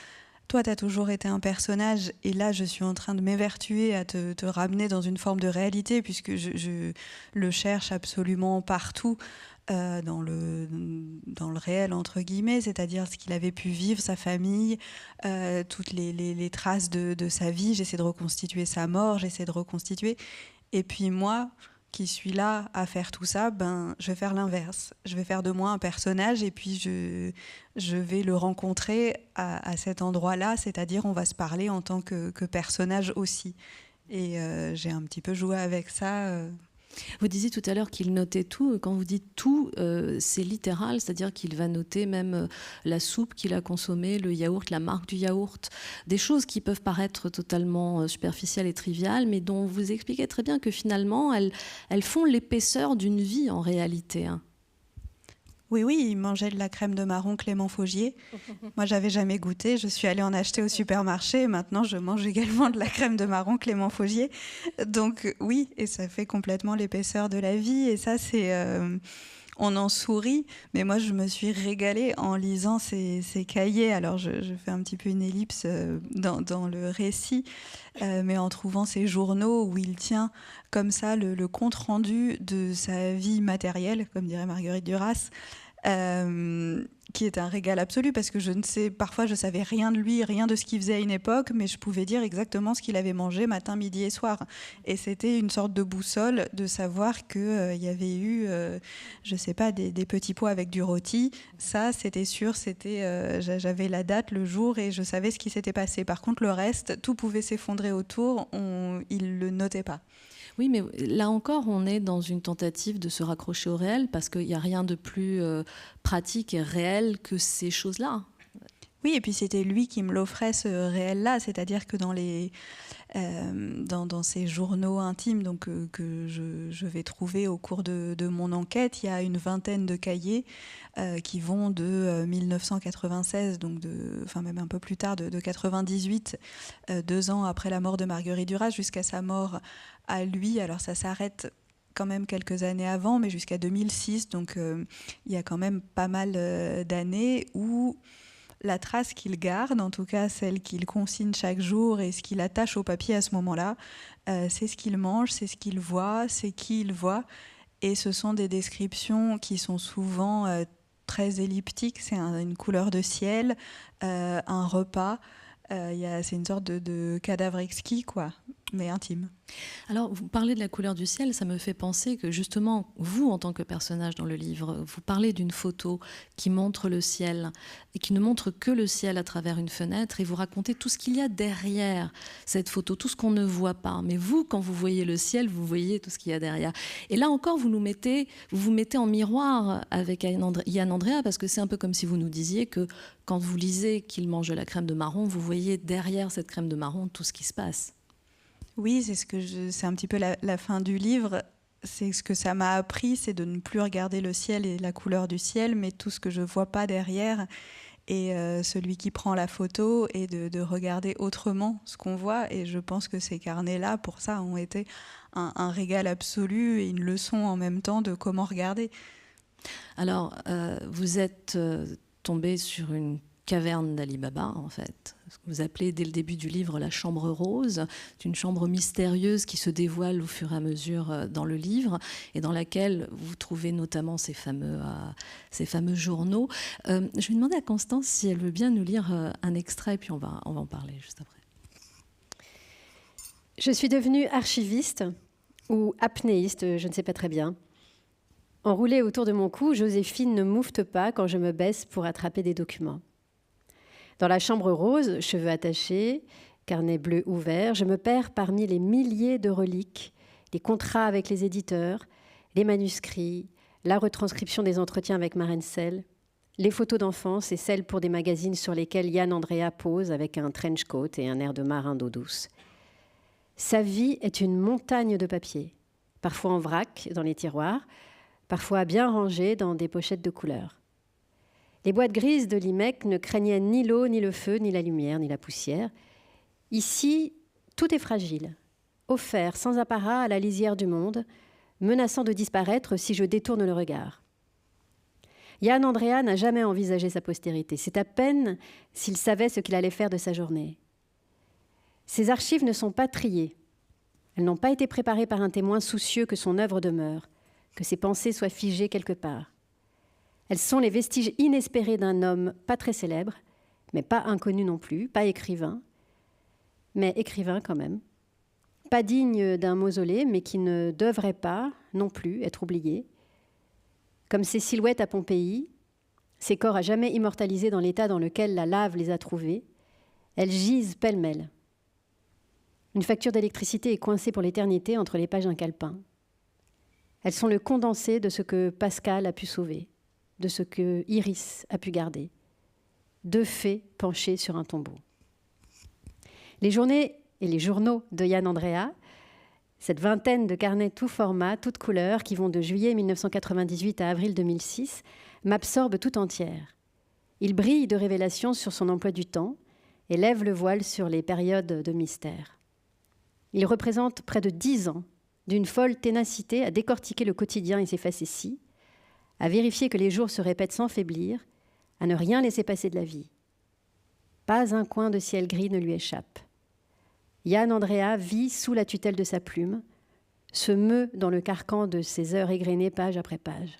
[SPEAKER 3] toi, tu as toujours été un personnage et là, je suis en train de m'évertuer à te ramener dans une forme de réalité puisque je le cherche absolument partout dans le réel, entre guillemets, c'est-à-dire ce qu'il avait pu vivre, sa famille, toutes les traces de sa vie. J'essaie de reconstituer sa mort, j'essaie de reconstituer. Et puis moi, qui suis là à faire tout ça, je vais faire l'inverse. Je vais faire de moi un personnage et puis je vais le rencontrer à cet endroit-là, c'est-à-dire on va se parler en tant que personnage aussi. Et j'ai un petit peu joué avec ça.
[SPEAKER 2] Vous disiez tout à l'heure qu'il notait tout. Quand vous dites tout, c'est littéral, c'est-à-dire qu'il va noter même la soupe qu'il a consommée, le yaourt, la marque du yaourt, des choses qui peuvent paraître totalement superficielles et triviales, mais dont vous expliquez très bien que finalement, elles font l'épaisseur d'une vie en réalité.
[SPEAKER 3] Oui, il mangeait de la crème de marron Clément Faugier. Moi, j'avais jamais goûté. Je suis allée en acheter au supermarché. Et maintenant, je mange également de la crème de marron Clément Faugier. Donc oui, et ça fait complètement l'épaisseur de la vie. Et ça, c'est... on en sourit, mais moi, je me suis régalée en lisant ces cahiers. Alors, je fais un petit peu une ellipse dans le récit, mais en trouvant ces journaux où il tient comme ça le compte-rendu de sa vie matérielle, comme dirait Marguerite Duras, qui est un régal absolu parce que parfois je savais rien de lui, rien de ce qu'il faisait à une époque, mais je pouvais dire exactement ce qu'il avait mangé matin, midi et soir. Et c'était une sorte de boussole de savoir qu'il y avait eu, je sais pas, des petits pois avec du rôti. Ça, c'était sûr, j'avais la date, le jour et je savais ce qui s'était passé. Par contre, le reste, tout pouvait s'effondrer autour, il le notait pas.
[SPEAKER 2] Oui, mais là encore, on est dans une tentative de se raccrocher au réel parce qu'il n'y a rien de plus pratique et réel que ces choses-là.
[SPEAKER 3] Oui, et puis c'était lui qui me l'offrait, ce réel-là, c'est-à-dire que dans ces journaux intimes que je vais trouver au cours de mon enquête, il y a une vingtaine de cahiers qui vont de 1996, enfin même un peu plus tard, de 98, 2 ans après la mort de Marguerite Duras, jusqu'à sa mort à lui. Alors ça s'arrête quand même quelques années avant, mais jusqu'à 2006, donc il y a quand même pas mal d'années où la trace qu'il garde, en tout cas celle qu'il consigne chaque jour et ce qu'il attache au papier à ce moment-là, c'est ce qu'il mange, c'est ce qu'il voit, c'est qui il voit. Et ce sont des descriptions qui sont souvent très elliptiques. C'est une couleur de ciel, un repas. C'est une sorte de cadavre exquis, quoi, mais intime.
[SPEAKER 2] Alors, vous parlez de la couleur du ciel, ça me fait penser que justement, vous, en tant que personnage dans le livre, vous parlez d'une photo qui montre le ciel et qui ne montre que le ciel à travers une fenêtre et vous racontez tout ce qu'il y a derrière cette photo, tout ce qu'on ne voit pas. Mais vous, quand vous voyez le ciel, vous voyez tout ce qu'il y a derrière. Et là encore, vous vous mettez en miroir avec Yann Andrea parce que c'est un peu comme si vous nous disiez que quand vous lisez qu'il mange de la crème de marron, vous voyez derrière cette crème de marron tout ce qui se passe.
[SPEAKER 3] Oui, c'est un petit peu la fin du livre. C'est ce que ça m'a appris, c'est de ne plus regarder le ciel et la couleur du ciel, mais tout ce que je vois pas derrière. Et celui qui prend la photo et de regarder autrement ce qu'on voit. Et je pense que ces carnets-là, pour ça, ont été un régal absolu et une leçon en même temps de comment regarder.
[SPEAKER 2] Alors, vous êtes tombé sur une caverne d'Ali Baba, en fait. Ce que vous appelez dès le début du livre la chambre rose. C'est une chambre mystérieuse qui se dévoile au fur et à mesure dans le livre et dans laquelle vous trouvez notamment ces fameux journaux. Je vais demander à Constance si elle veut bien nous lire un extrait, puis on va en parler juste après.
[SPEAKER 1] Je suis devenue archiviste ou apnéiste, je ne sais pas très bien. Enroulée autour de mon cou, Joséphine ne moufte pas quand je me baisse pour attraper des documents. Dans la chambre rose, cheveux attachés, carnet bleu ouvert, je me perds parmi les milliers de reliques, les contrats avec les éditeurs, les manuscrits, la retranscription des entretiens avec Marencel, Les photos d'enfance, c'est celles pour des magazines sur lesquels Yann Andrea pose avec un trench coat et un air de marin d'eau douce. Sa vie est une montagne de papier, parfois en vrac dans les tiroirs, parfois bien rangés dans des pochettes de couleurs. Les boîtes grises de l'IMEC ne craignaient ni l'eau, ni le feu, ni la lumière, ni la poussière. Ici, tout est fragile, offert sans apparat à la lisière du monde, menaçant de disparaître si je détourne le regard. Yann Andrea n'a jamais envisagé sa postérité. C'est à peine s'il savait ce qu'il allait faire de sa journée. Ses archives ne sont pas triées. Elles n'ont pas été préparées par un témoin soucieux que son œuvre demeure, que ses pensées soient figées quelque part. Elles sont les vestiges inespérés d'un homme pas très célèbre, mais pas inconnu non plus, pas écrivain, mais écrivain quand même. Pas digne d'un mausolée, mais qui ne devrait pas, non plus, être oublié. Comme ces silhouettes à Pompéi, ces corps à jamais immortalisés dans l'état dans lequel la lave les a trouvés, elles gisent pêle-mêle. Une facture d'électricité est coincée pour l'éternité entre les pages d'un calepin. Elles sont le condensé de ce que Pascal a pu sauver, de ce que Iris a pu garder. Deux fées penchées sur un tombeau. Les journées et les journaux de Yann Andrea, cette vingtaine de carnets tout format, toutes couleurs, qui vont de juillet 1998 à avril 2006, m'absorbent tout entière. Ils brillent de révélations sur son emploi du temps et lèvent le voile sur les périodes de mystère. Ils représentent près de 10 ans d'une folle ténacité à décortiquer le quotidien et ses facéties, à vérifier que les jours se répètent sans faiblir, à ne rien laisser passer de la vie. Pas un coin de ciel gris ne lui échappe. Yann Andrea vit sous la tutelle de sa plume, se meut dans le carcan de ses heures égrenées page après page.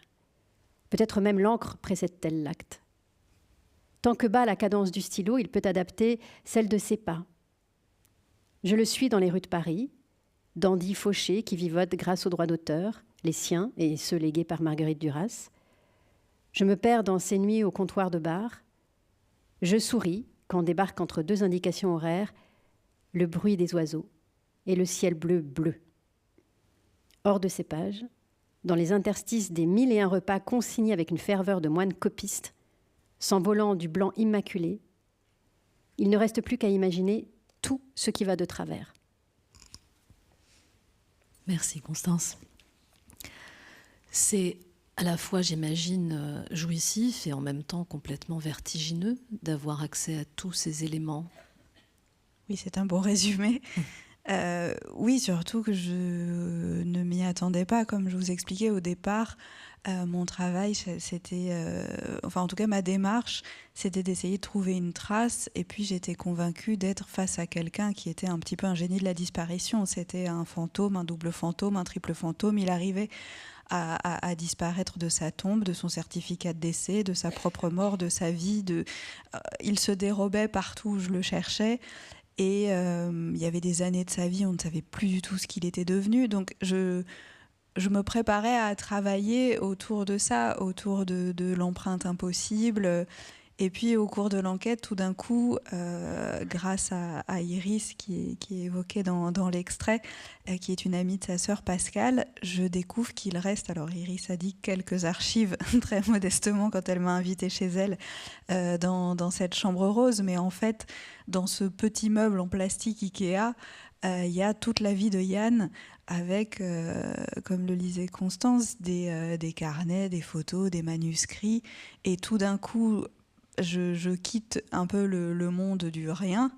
[SPEAKER 1] Peut-être même l'encre précède-t-elle l'acte. Tant que bat la cadence du stylo, il peut adapter celle de ses pas. Je le suis dans les rues de Paris, dandy fauché qui vivote grâce aux droits d'auteur, les siens et ceux légués par Marguerite Duras. Je me perds dans ces nuits au comptoir de bar. Je souris quand débarque entre deux indications horaires le bruit des oiseaux et le ciel bleu. Hors de ces pages, dans les interstices des 1001 repas consignés avec une ferveur de moine copiste, s'envolant du blanc immaculé, il ne reste plus qu'à imaginer tout ce qui va de travers.
[SPEAKER 2] Merci Constance. C'est à la fois, j'imagine, jouissif et en même temps complètement vertigineux d'avoir accès à tous ces éléments.
[SPEAKER 3] Oui, c'est un beau résumé. Oui, surtout que je ne m'y attendais pas. Comme je vous expliquais au départ, mon travail, c'était... en tout cas, ma démarche, c'était d'essayer de trouver une trace. Et puis, j'étais convaincue d'être face à quelqu'un qui était un petit peu un génie de la disparition. C'était un fantôme, un double fantôme, un triple fantôme. Il arrivait à disparaître de sa tombe, de son certificat de décès, de sa propre mort, de sa vie. Il se dérobait partout où je le cherchais. Et il y avait des années de sa vie, on ne savait plus du tout ce qu'il était devenu. Donc je me préparais à travailler autour de ça, autour de l'empreinte impossible. Et puis au cours de l'enquête, tout d'un coup, grâce à Iris, qui est évoquée dans l'extrait, qui est une amie de sa sœur Pascal, je découvre qu'il reste, alors Iris a dit quelques archives, très modestement, quand elle m'a invitée chez elle, dans cette chambre rose. Mais en fait, dans ce petit meuble en plastique Ikea, il y a toute la vie de Yann, avec, comme le lisait Constance, des carnets, des photos, des manuscrits. Et tout d'un coup, je quitte un peu le monde du rien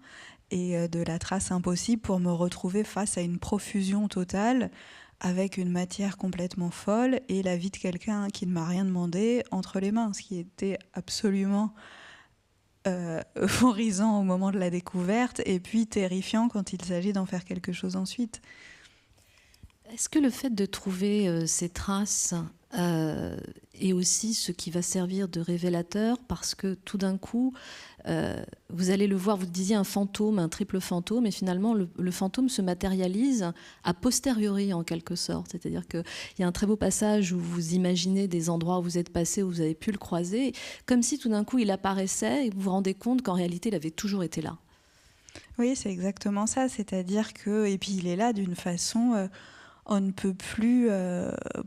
[SPEAKER 3] et de la trace impossible pour me retrouver face à une profusion totale, avec une matière complètement folle et la vie de quelqu'un qui ne m'a rien demandé entre les mains, ce qui était absolument euphorisant au moment de la découverte et puis terrifiant quand il s'agit d'en faire quelque chose ensuite.
[SPEAKER 2] Est-ce que le fait de trouver ces traces est aussi ce qui va servir de révélateur, parce que tout d'un coup, vous allez le voir, vous disiez un fantôme, un triple fantôme, et finalement le fantôme se matérialise a posteriori en quelque sorte. C'est-à-dire qu'il y a un très beau passage où vous imaginez des endroits où vous êtes passé, où vous avez pu le croiser, comme si tout d'un coup il apparaissait et vous vous rendez compte qu'en réalité il avait toujours été là.
[SPEAKER 3] Oui, c'est exactement ça. C'est-à-dire que, et puis il est là d'une façon... on ne peut plus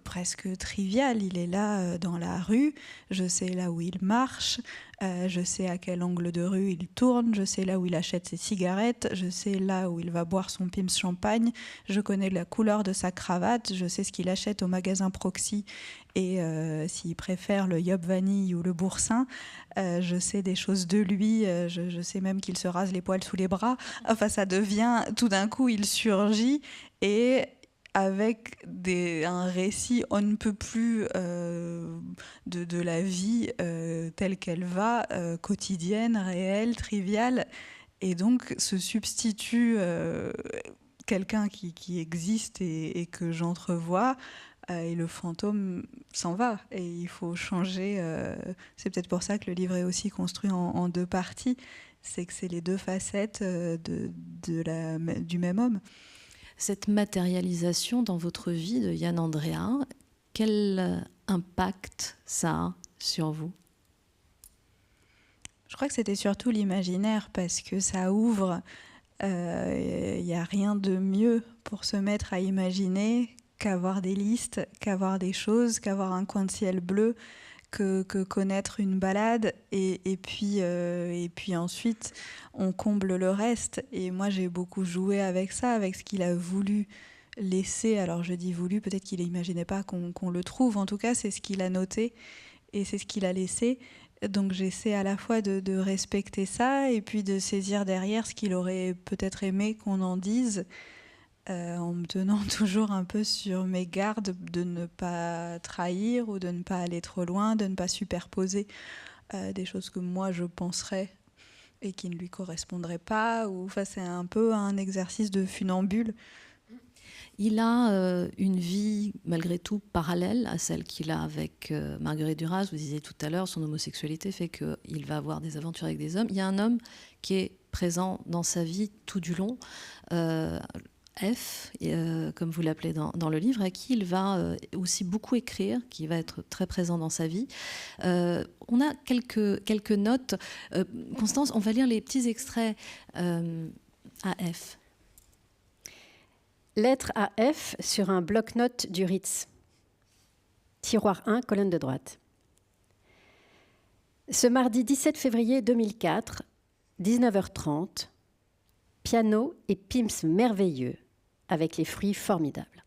[SPEAKER 3] presque trivial. Il est là dans la rue, je sais là où il marche, je sais à quel angle de rue il tourne, je sais là où il achète ses cigarettes, je sais là où il va boire son Pims champagne, je connais la couleur de sa cravate, je sais ce qu'il achète au magasin Proxy et s'il préfère le Yop Vanille ou le Boursin. Je sais des choses de lui, je sais même qu'il se rase les poils sous les bras. Enfin, ça devient, tout d'un coup, il surgit et avec un récit on ne peut plus de la vie telle qu'elle va, quotidienne, réelle, triviale. Et donc se substitue quelqu'un qui existe et que j'entrevois, et le fantôme s'en va. Et il faut changer. C'est peut-être pour ça que le livre est aussi construit en deux parties. C'est que c'est les deux facettes du même homme.
[SPEAKER 2] Cette matérialisation dans votre vie de Yann Andréa, quel impact ça a sur vous ?
[SPEAKER 3] Je crois que c'était surtout l'imaginaire, parce que ça ouvre. Il n'y a rien de mieux pour se mettre à imaginer qu'avoir des listes, qu'avoir des choses, qu'avoir un coin de ciel bleu, que connaître une balade. Et puis ensuite, on comble le reste. Et moi, j'ai beaucoup joué avec ça, avec ce qu'il a voulu laisser. Alors, je dis voulu, peut-être qu'il n'imaginait pas qu'on le trouve. En tout cas, c'est ce qu'il a noté et c'est ce qu'il a laissé. Donc j'essaie à la fois de respecter ça et puis de saisir derrière ce qu'il aurait peut-être aimé qu'on en dise, en me tenant toujours un peu sur mes gardes de ne pas trahir ou de ne pas aller trop loin, de ne pas superposer des choses que moi je penserais et qui ne lui correspondraient pas. Enfin, c'est un peu un exercice de funambule.
[SPEAKER 2] Il a une vie, malgré tout, parallèle à celle qu'il a avec Marguerite Duras. Vous disiez tout à l'heure, son homosexualité fait qu'il va avoir des aventures avec des hommes. Il y a un homme qui est présent dans sa vie tout du long, F, comme vous l'appelez dans le livre, à qui il va aussi beaucoup écrire, qui va être très présent dans sa vie. On a quelques notes. Constance, on va lire les petits extraits à F.
[SPEAKER 1] Lettre à F sur un bloc-notes du Ritz. Tiroir 1, colonne de droite. Ce mardi 17 février 2004, 19h30, piano et Pims merveilleux, avec les fruits formidables.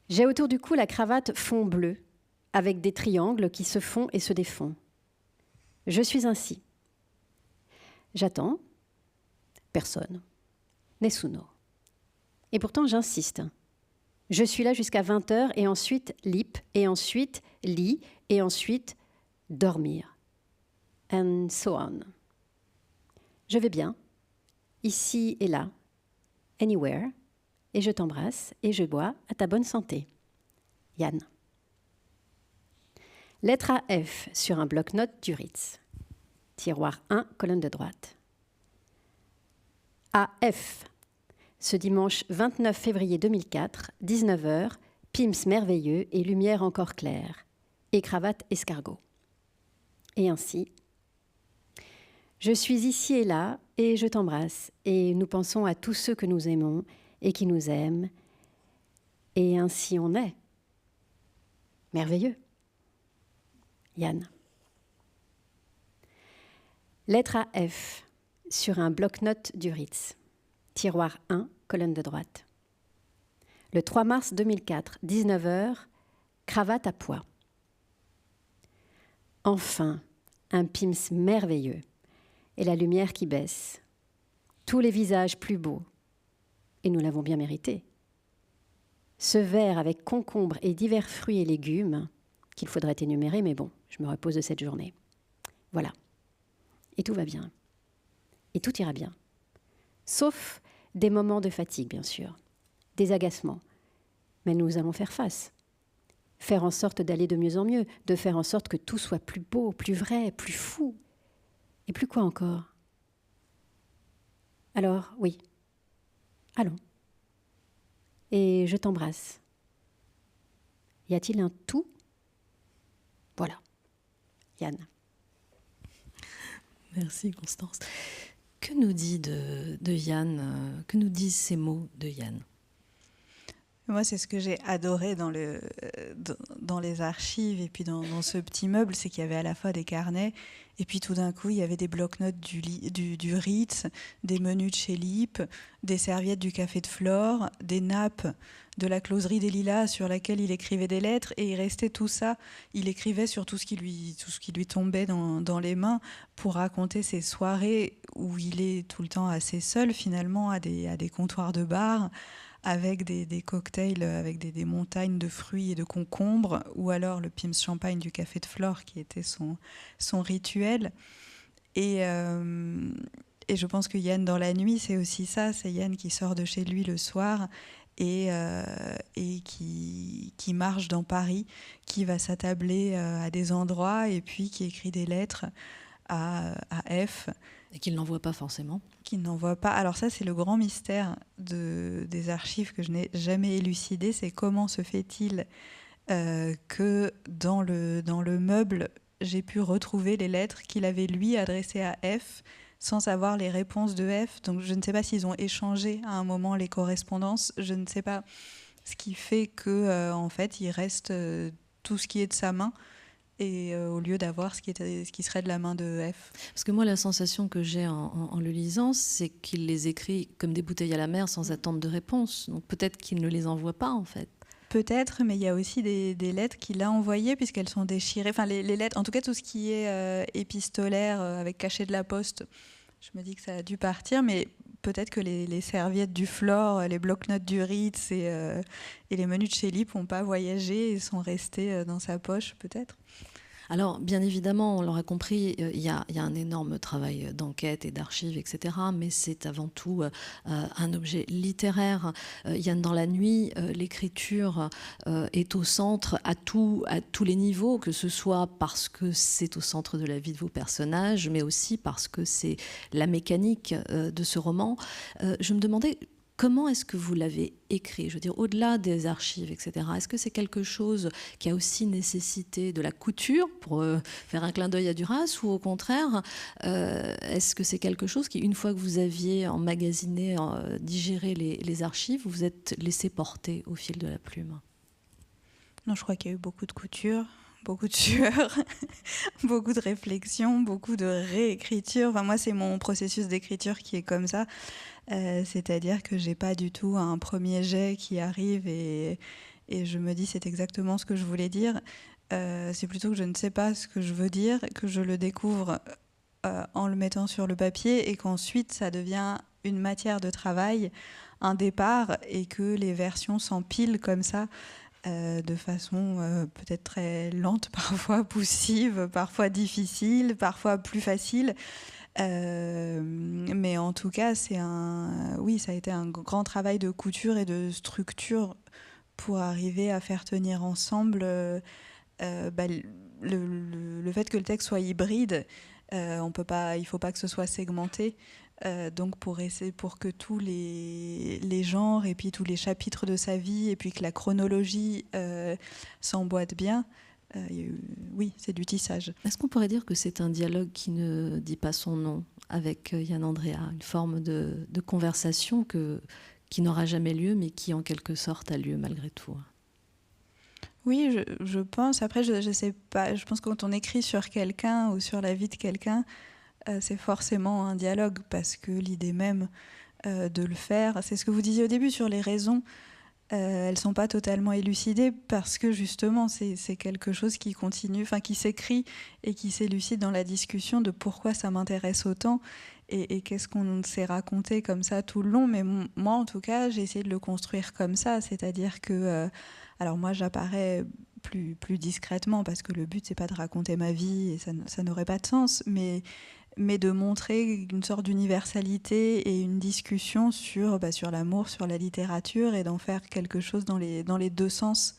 [SPEAKER 1] J'ai autour du cou la cravate fond bleu, avec des triangles qui se font et se défont. Je suis ainsi. J'attends. Personne. Nessuno. Et pourtant, j'insiste. Je suis là jusqu'à 20h et ensuite lip, et ensuite lit, et ensuite dormir. And so on. Je vais bien, ici et là, anywhere, et je t'embrasse et je bois à ta bonne santé. Yann. Lettre à F sur un bloc-notes du Ritz. Tiroir 1, colonne de droite. À F. Ce dimanche 29 février 2004, 19h, Pims merveilleux et lumière encore claire, et cravate escargot. Et ainsi, je suis ici et là, et je t'embrasse, et nous pensons à tous ceux que nous aimons et qui nous aiment, et ainsi on est. Merveilleux. Yann. Lettre à F, sur un bloc-notes du Ritz. Tiroir 1, colonne de droite. Le 3 mars 2004, 19h, cravate à pois. Enfin, un Pims merveilleux et la lumière qui baisse. Tous les visages plus beaux. Et nous l'avons bien mérité. Ce verre avec concombre et divers fruits et légumes, qu'il faudrait énumérer, mais bon, je me repose de cette journée. Voilà. Et tout va bien. Et tout ira bien. Sauf des moments de fatigue, bien sûr, des agacements. Mais nous allons faire face. Faire en sorte d'aller de mieux en mieux, de faire en sorte que tout soit plus beau, plus vrai, plus fou. Et plus quoi encore ? Alors, oui. Allons. Et je t'embrasse. Y a-t-il un tout ? Voilà. Yann.
[SPEAKER 2] Merci Constance. Que nous dit de Yann, que nous disent ces mots de Yann ?
[SPEAKER 3] Moi, c'est ce que j'ai adoré dans les archives et puis dans ce petit meuble, c'est qu'il y avait à la fois des carnets et puis tout d'un coup, il y avait des blocs-notes du Ritz, des menus de chez Lippe, des serviettes du Café de Flore, des nappes de la closerie des Lilas sur laquelle il écrivait des lettres, et il restait tout ça. Il écrivait sur tout ce qui lui tombait dans les mains pour raconter ses soirées où il est tout le temps assez seul finalement à des comptoirs de bar, avec des cocktails, avec des montagnes de fruits et de concombres, ou alors le Pim's Champagne du Café de Flore qui était son rituel. Et je pense que Yann dans la nuit, c'est aussi ça, c'est Yann qui sort de chez lui le soir et qui marche dans Paris, qui va s'attabler à des endroits et puis qui écrit des lettres à F.
[SPEAKER 2] Et qu'il n'envoie pas forcément.
[SPEAKER 3] Qu'il n'envoie pas. Alors ça, c'est le grand mystère des archives que je n'ai jamais élucidé, c'est comment se fait-il que dans le meuble, j'ai pu retrouver les lettres qu'il avait lui adressées à F sans avoir les réponses de F. Donc je ne sais pas s'ils ont échangé à un moment les correspondances. Je ne sais pas ce qui fait que en fait, il reste tout ce qui est de sa main. Et au lieu d'avoir ce qui serait de la main de F.
[SPEAKER 2] Parce que moi, la sensation que j'ai en le lisant, c'est qu'il les écrit comme des bouteilles à la mer sans attendre de réponse. Donc peut-être qu'il ne les envoie pas, en fait.
[SPEAKER 3] Peut-être, mais il y a aussi des lettres qu'il a envoyées puisqu'elles sont déchirées. Enfin, les lettres, en tout cas, tout ce qui est épistolaire avec cachet de la poste, je me dis que ça a dû partir, mais peut-être que les serviettes du Flore, les blocs-notes du Ritz et les menus de chez Lippe n'ont pas voyagé et sont restés dans sa poche, peut-être.
[SPEAKER 2] Alors, bien évidemment, on l'aura compris, il y a un énorme travail d'enquête et d'archives, etc. Mais c'est avant tout un objet littéraire. Yann dans la nuit, l'écriture est au centre à tous les niveaux, que ce soit parce que c'est au centre de la vie de vos personnages, mais aussi parce que c'est la mécanique de ce roman. Je me demandais... Comment est-ce que vous l'avez écrit? Je veux dire, au-delà des archives, etc. Est-ce que c'est quelque chose qui a aussi nécessité de la couture pour faire un clin d'œil à Duras, ou au contraire, est-ce que c'est quelque chose qui, une fois que vous aviez emmagasiné, digéré les archives, vous vous êtes laissé porter au fil de la plume?
[SPEAKER 3] Non, je crois qu'il y a eu beaucoup de couture, beaucoup de sueur, beaucoup de réflexion, beaucoup de réécriture. Enfin, moi, c'est mon processus d'écriture qui est comme ça. C'est-à-dire que j'ai pas du tout un premier jet qui arrive et je me dis c'est exactement ce que je voulais dire. C'est plutôt que je ne sais pas ce que je veux dire, que je le découvre en le mettant sur le papier et qu'ensuite ça devient une matière de travail, un départ, et que les versions s'empilent comme ça de façon peut-être très lente, parfois poussive, parfois difficile, parfois plus facile. Mais en tout cas, oui, ça a été un grand travail de couture et de structure pour arriver à faire tenir ensemble le fait que le texte soit hybride. Il ne faut pas que ce soit segmenté. Donc pour que tous les genres et puis tous les chapitres de sa vie et puis que la chronologie s'emboîte bien. Oui, c'est du tissage.
[SPEAKER 2] Est-ce qu'on pourrait dire que c'est un dialogue qui ne dit pas son nom avec Yann Andrea, une forme de conversation qui n'aura jamais lieu, mais qui en quelque sorte a lieu malgré tout?
[SPEAKER 3] Oui, je pense. Après, je sais pas. Je pense que quand on écrit sur quelqu'un ou sur la vie de quelqu'un, c'est forcément un dialogue, parce que l'idée même de le faire, c'est ce que vous disiez au début sur les raisons. Elles ne sont pas totalement élucidées parce que justement c'est quelque chose qui continue, enfin qui s'écrit et qui s'élucide dans la discussion de pourquoi ça m'intéresse autant et qu'est-ce qu'on s'est raconté comme ça tout le long. Mais moi en tout cas j'ai essayé de le construire comme ça, c'est-à-dire que alors moi j'apparais plus discrètement parce que le but c'est pas de raconter ma vie et ça n'aurait pas de sens, mais de montrer une sorte d'universalité et une discussion sur l'amour, sur la littérature, et d'en faire quelque chose dans les deux sens.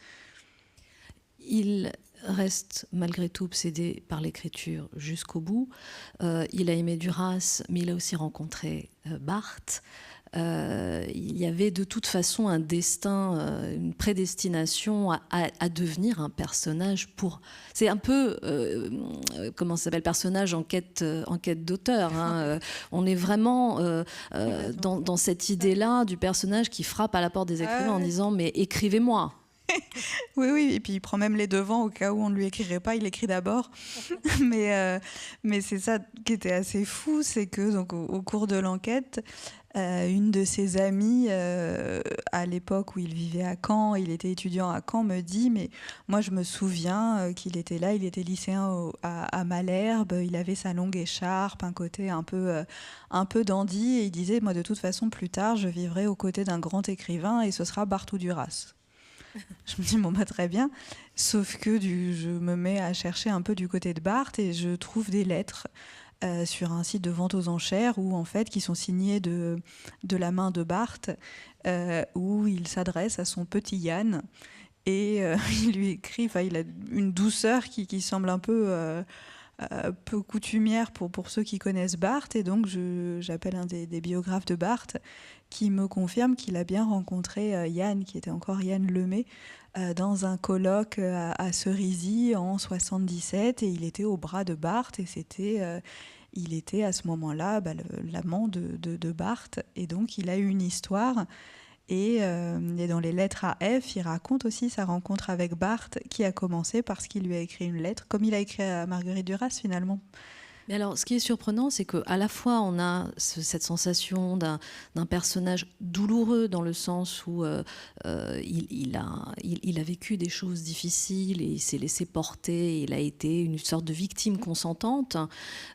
[SPEAKER 2] Il reste malgré tout obsédé par l'écriture jusqu'au bout. Il a aimé Duras, mais il a aussi rencontré Barthes. il y avait de toute façon un destin, une prédestination à devenir un personnage pour... C'est un peu, comment ça s'appelle, personnage en quête d'auteur. Hein. On est vraiment dans cette idée-là du personnage qui frappe à la porte des écrivains en disant « mais écrivez-moi ».
[SPEAKER 3] Oui, et puis il prend même les devants au cas où on ne lui écrirait pas, il écrit d'abord. mais c'est ça qui était assez fou, c'est que donc, au cours de l'enquête, une de ses amies, à l'époque où il vivait à Caen, il était étudiant à Caen, me dit « mais moi je me souviens qu'il était là, il était lycéen à Malherbe, il avait sa longue écharpe, un côté un peu dandy, et il disait « moi de toute façon plus tard je vivrai aux côtés d'un grand écrivain et ce sera Barthou Duras ». Je me dis, bon, bah, très bien. Sauf que je me mets à chercher un peu du côté de Barthes et je trouve des lettres sur un site de vente aux enchères où, en fait, qui sont signées de la main de Barthes, où il s'adresse à son petit Yann et il lui écrit, il a une douceur qui semble un peu coutumière pour ceux qui connaissent Barthes. Et donc, j'appelle un des biographes de Barthes qui me confirme qu'il a bien rencontré Yann, qui était encore Yann Lemay, dans un colloque à Cerisy en 77, et il était au bras de Barthes, et il était à ce moment-là l'amant de Barthes, et donc il a eu une histoire. Et dans les lettres à F, il raconte aussi sa rencontre avec Barthes, qui a commencé parce qu'il lui a écrit une lettre, comme il a écrit à Marguerite Duras finalement.
[SPEAKER 2] Mais alors, ce qui est surprenant, c'est qu'à la fois, on a cette sensation d'un personnage douloureux dans le sens où il a vécu des choses difficiles et il s'est laissé porter, il a été une sorte de victime consentante.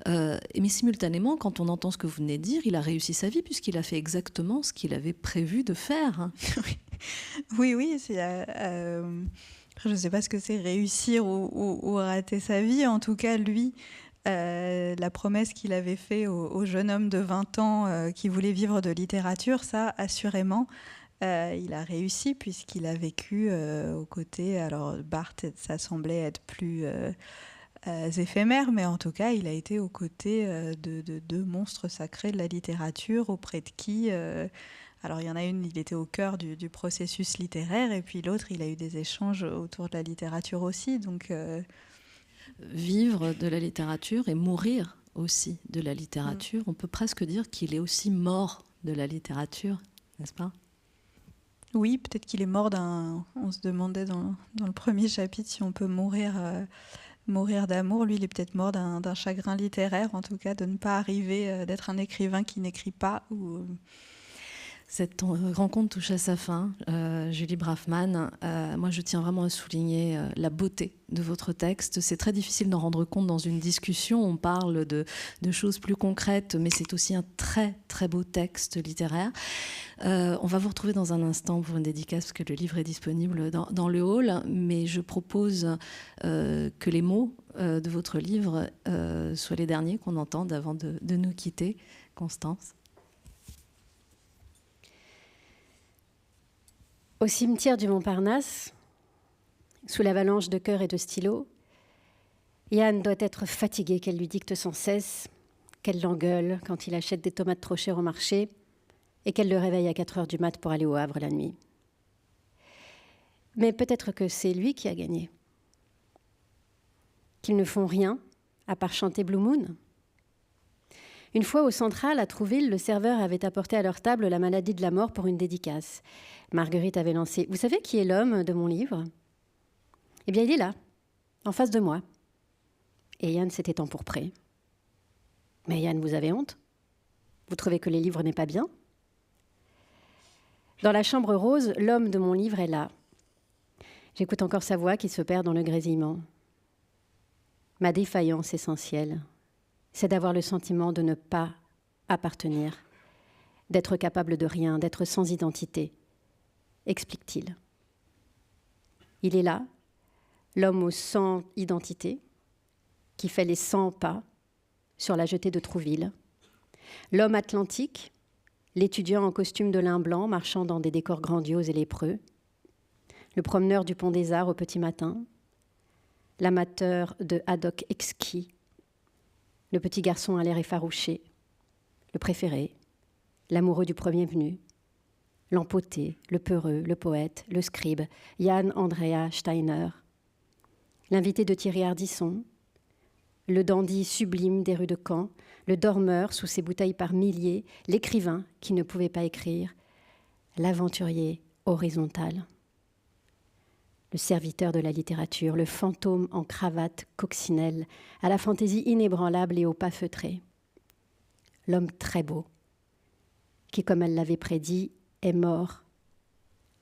[SPEAKER 2] Mais simultanément, quand on entend ce que vous venez de dire, il a réussi sa vie puisqu'il a fait exactement ce qu'il avait prévu de faire.
[SPEAKER 3] Oui, je ne sais pas ce que c'est réussir ou rater sa vie. En tout cas, lui... la promesse qu'il avait faite au jeune homme de 20 ans qui voulait vivre de littérature, ça, assurément, il a réussi puisqu'il a vécu aux côtés... Alors, Barthes, ça semblait être plus éphémère, mais en tout cas, il a été aux côtés de deux monstres sacrés de la littérature, auprès de qui... alors, il y en a une, il était au cœur du processus littéraire, et puis l'autre, il a eu des échanges autour de la littérature aussi, donc...
[SPEAKER 2] Vivre de la littérature et mourir aussi de la littérature. On peut presque dire qu'il est aussi mort de la littérature, n'est-ce pas ?
[SPEAKER 3] Oui, peut-être qu'il est mort on se demandait dans le premier chapitre si on peut mourir d'amour. Lui, il est peut-être mort d'un chagrin littéraire, en tout cas de ne pas arriver, d'être un écrivain qui n'écrit pas.
[SPEAKER 2] Cette rencontre touche à sa fin, Julie Brafman. Moi, je tiens vraiment à souligner la beauté de votre texte. C'est très difficile d'en rendre compte dans une discussion. On parle de choses plus concrètes, mais c'est aussi un très, très beau texte littéraire. On va vous retrouver dans un instant pour une dédicace, parce que le livre est disponible dans le hall. Mais je propose que les mots de votre livre soient les derniers qu'on entende avant de nous quitter. Constance.
[SPEAKER 1] Au cimetière du Montparnasse, sous l'avalanche de cœurs et de stylos, Yann doit être fatigué qu'elle lui dicte sans cesse, qu'elle l'engueule quand il achète des tomates trop chères au marché et qu'elle le réveille à 4 heures du mat pour aller au Havre la nuit. Mais peut-être que c'est lui qui a gagné. Qu'ils ne font rien à part chanter Blue Moon. Une fois au Central, à Trouville, le serveur avait apporté à leur table La maladie de la mort pour une dédicace. Marguerite avait lancé « Vous savez qui est l'homme de mon livre ?» Eh bien, il est là, en face de moi. Et Yann s'était empourpré. « Mais Yann, vous avez honte ? Vous trouvez que les livres n'est pas bien ?» Dans la chambre rose, l'homme de mon livre est là. J'écoute encore sa voix qui se perd dans le grésillement. Ma défaillance essentielle, c'est d'avoir le sentiment de ne pas appartenir, d'être capable de rien, d'être sans identité, explique-t-il. Il est là, l'homme aux 100 identités, qui fait les 100 pas sur la jetée de Trouville. L'homme atlantique, l'étudiant en costume de lin blanc marchant dans des décors grandioses et lépreux. Le promeneur du pont des Arts au petit matin. L'amateur de haddock exquis. Le petit garçon à l'air effarouché, le préféré, l'amoureux du premier venu, l'empoté, le peureux, le poète, le scribe, Jan Andrea Steiner, l'invité de Thierry Ardisson, le dandy sublime des rues de Caen, le dormeur sous ses bouteilles par milliers, l'écrivain qui ne pouvait pas écrire, l'aventurier horizontal, le serviteur de la littérature, le fantôme en cravate coccinelle, à la fantaisie inébranlable et au pas feutré, l'homme très beau, qui, comme elle l'avait prédit, est mort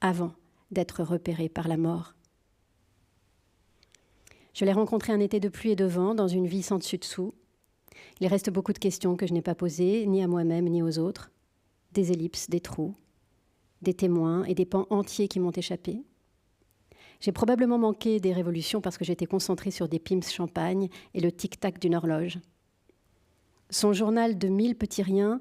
[SPEAKER 1] avant d'être repéré par la mort. Je l'ai rencontré un été de pluie et de vent dans une vie sans dessus-dessous. Il reste beaucoup de questions que je n'ai pas posées, ni à moi-même, ni aux autres. Des ellipses, des trous, des témoins et des pans entiers qui m'ont échappé. J'ai probablement manqué des révolutions parce que j'étais concentrée sur des Pims champagne et le tic-tac d'une horloge. Son journal de 1000 petits riens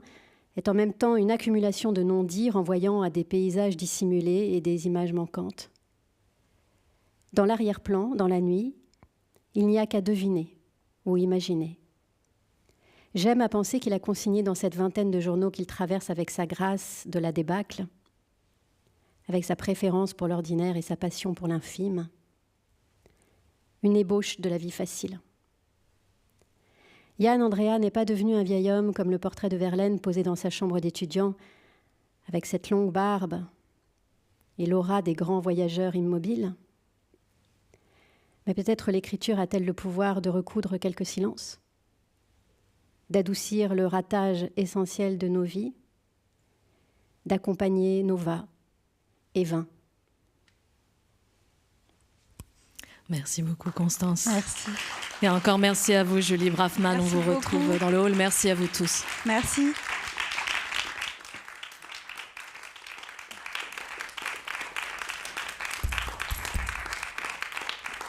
[SPEAKER 1] est en même temps une accumulation de non-dits renvoyant à des paysages dissimulés et des images manquantes. Dans l'arrière-plan, dans la nuit, il n'y a qu'à deviner ou imaginer. J'aime à penser qu'il a consigné dans cette vingtaine de journaux qu'il traverse avec sa grâce de la débâcle, avec sa préférence pour l'ordinaire et sa passion pour l'infime, une ébauche de la vie facile. Jan Andrea n'est pas devenu un vieil homme comme le portrait de Verlaine posé dans sa chambre d'étudiant, avec cette longue barbe et l'aura des grands voyageurs immobiles. Mais peut-être l'écriture a-t-elle le pouvoir de recoudre quelques silences, d'adoucir le ratage essentiel de nos vies, d'accompagner nos va et vins.
[SPEAKER 2] Merci beaucoup, Constance.
[SPEAKER 3] Merci.
[SPEAKER 2] Et encore merci à vous, Julie Brafman.
[SPEAKER 3] Merci
[SPEAKER 2] On vous
[SPEAKER 3] beaucoup.
[SPEAKER 2] retrouve dans le hall. Merci à vous tous.
[SPEAKER 3] Merci.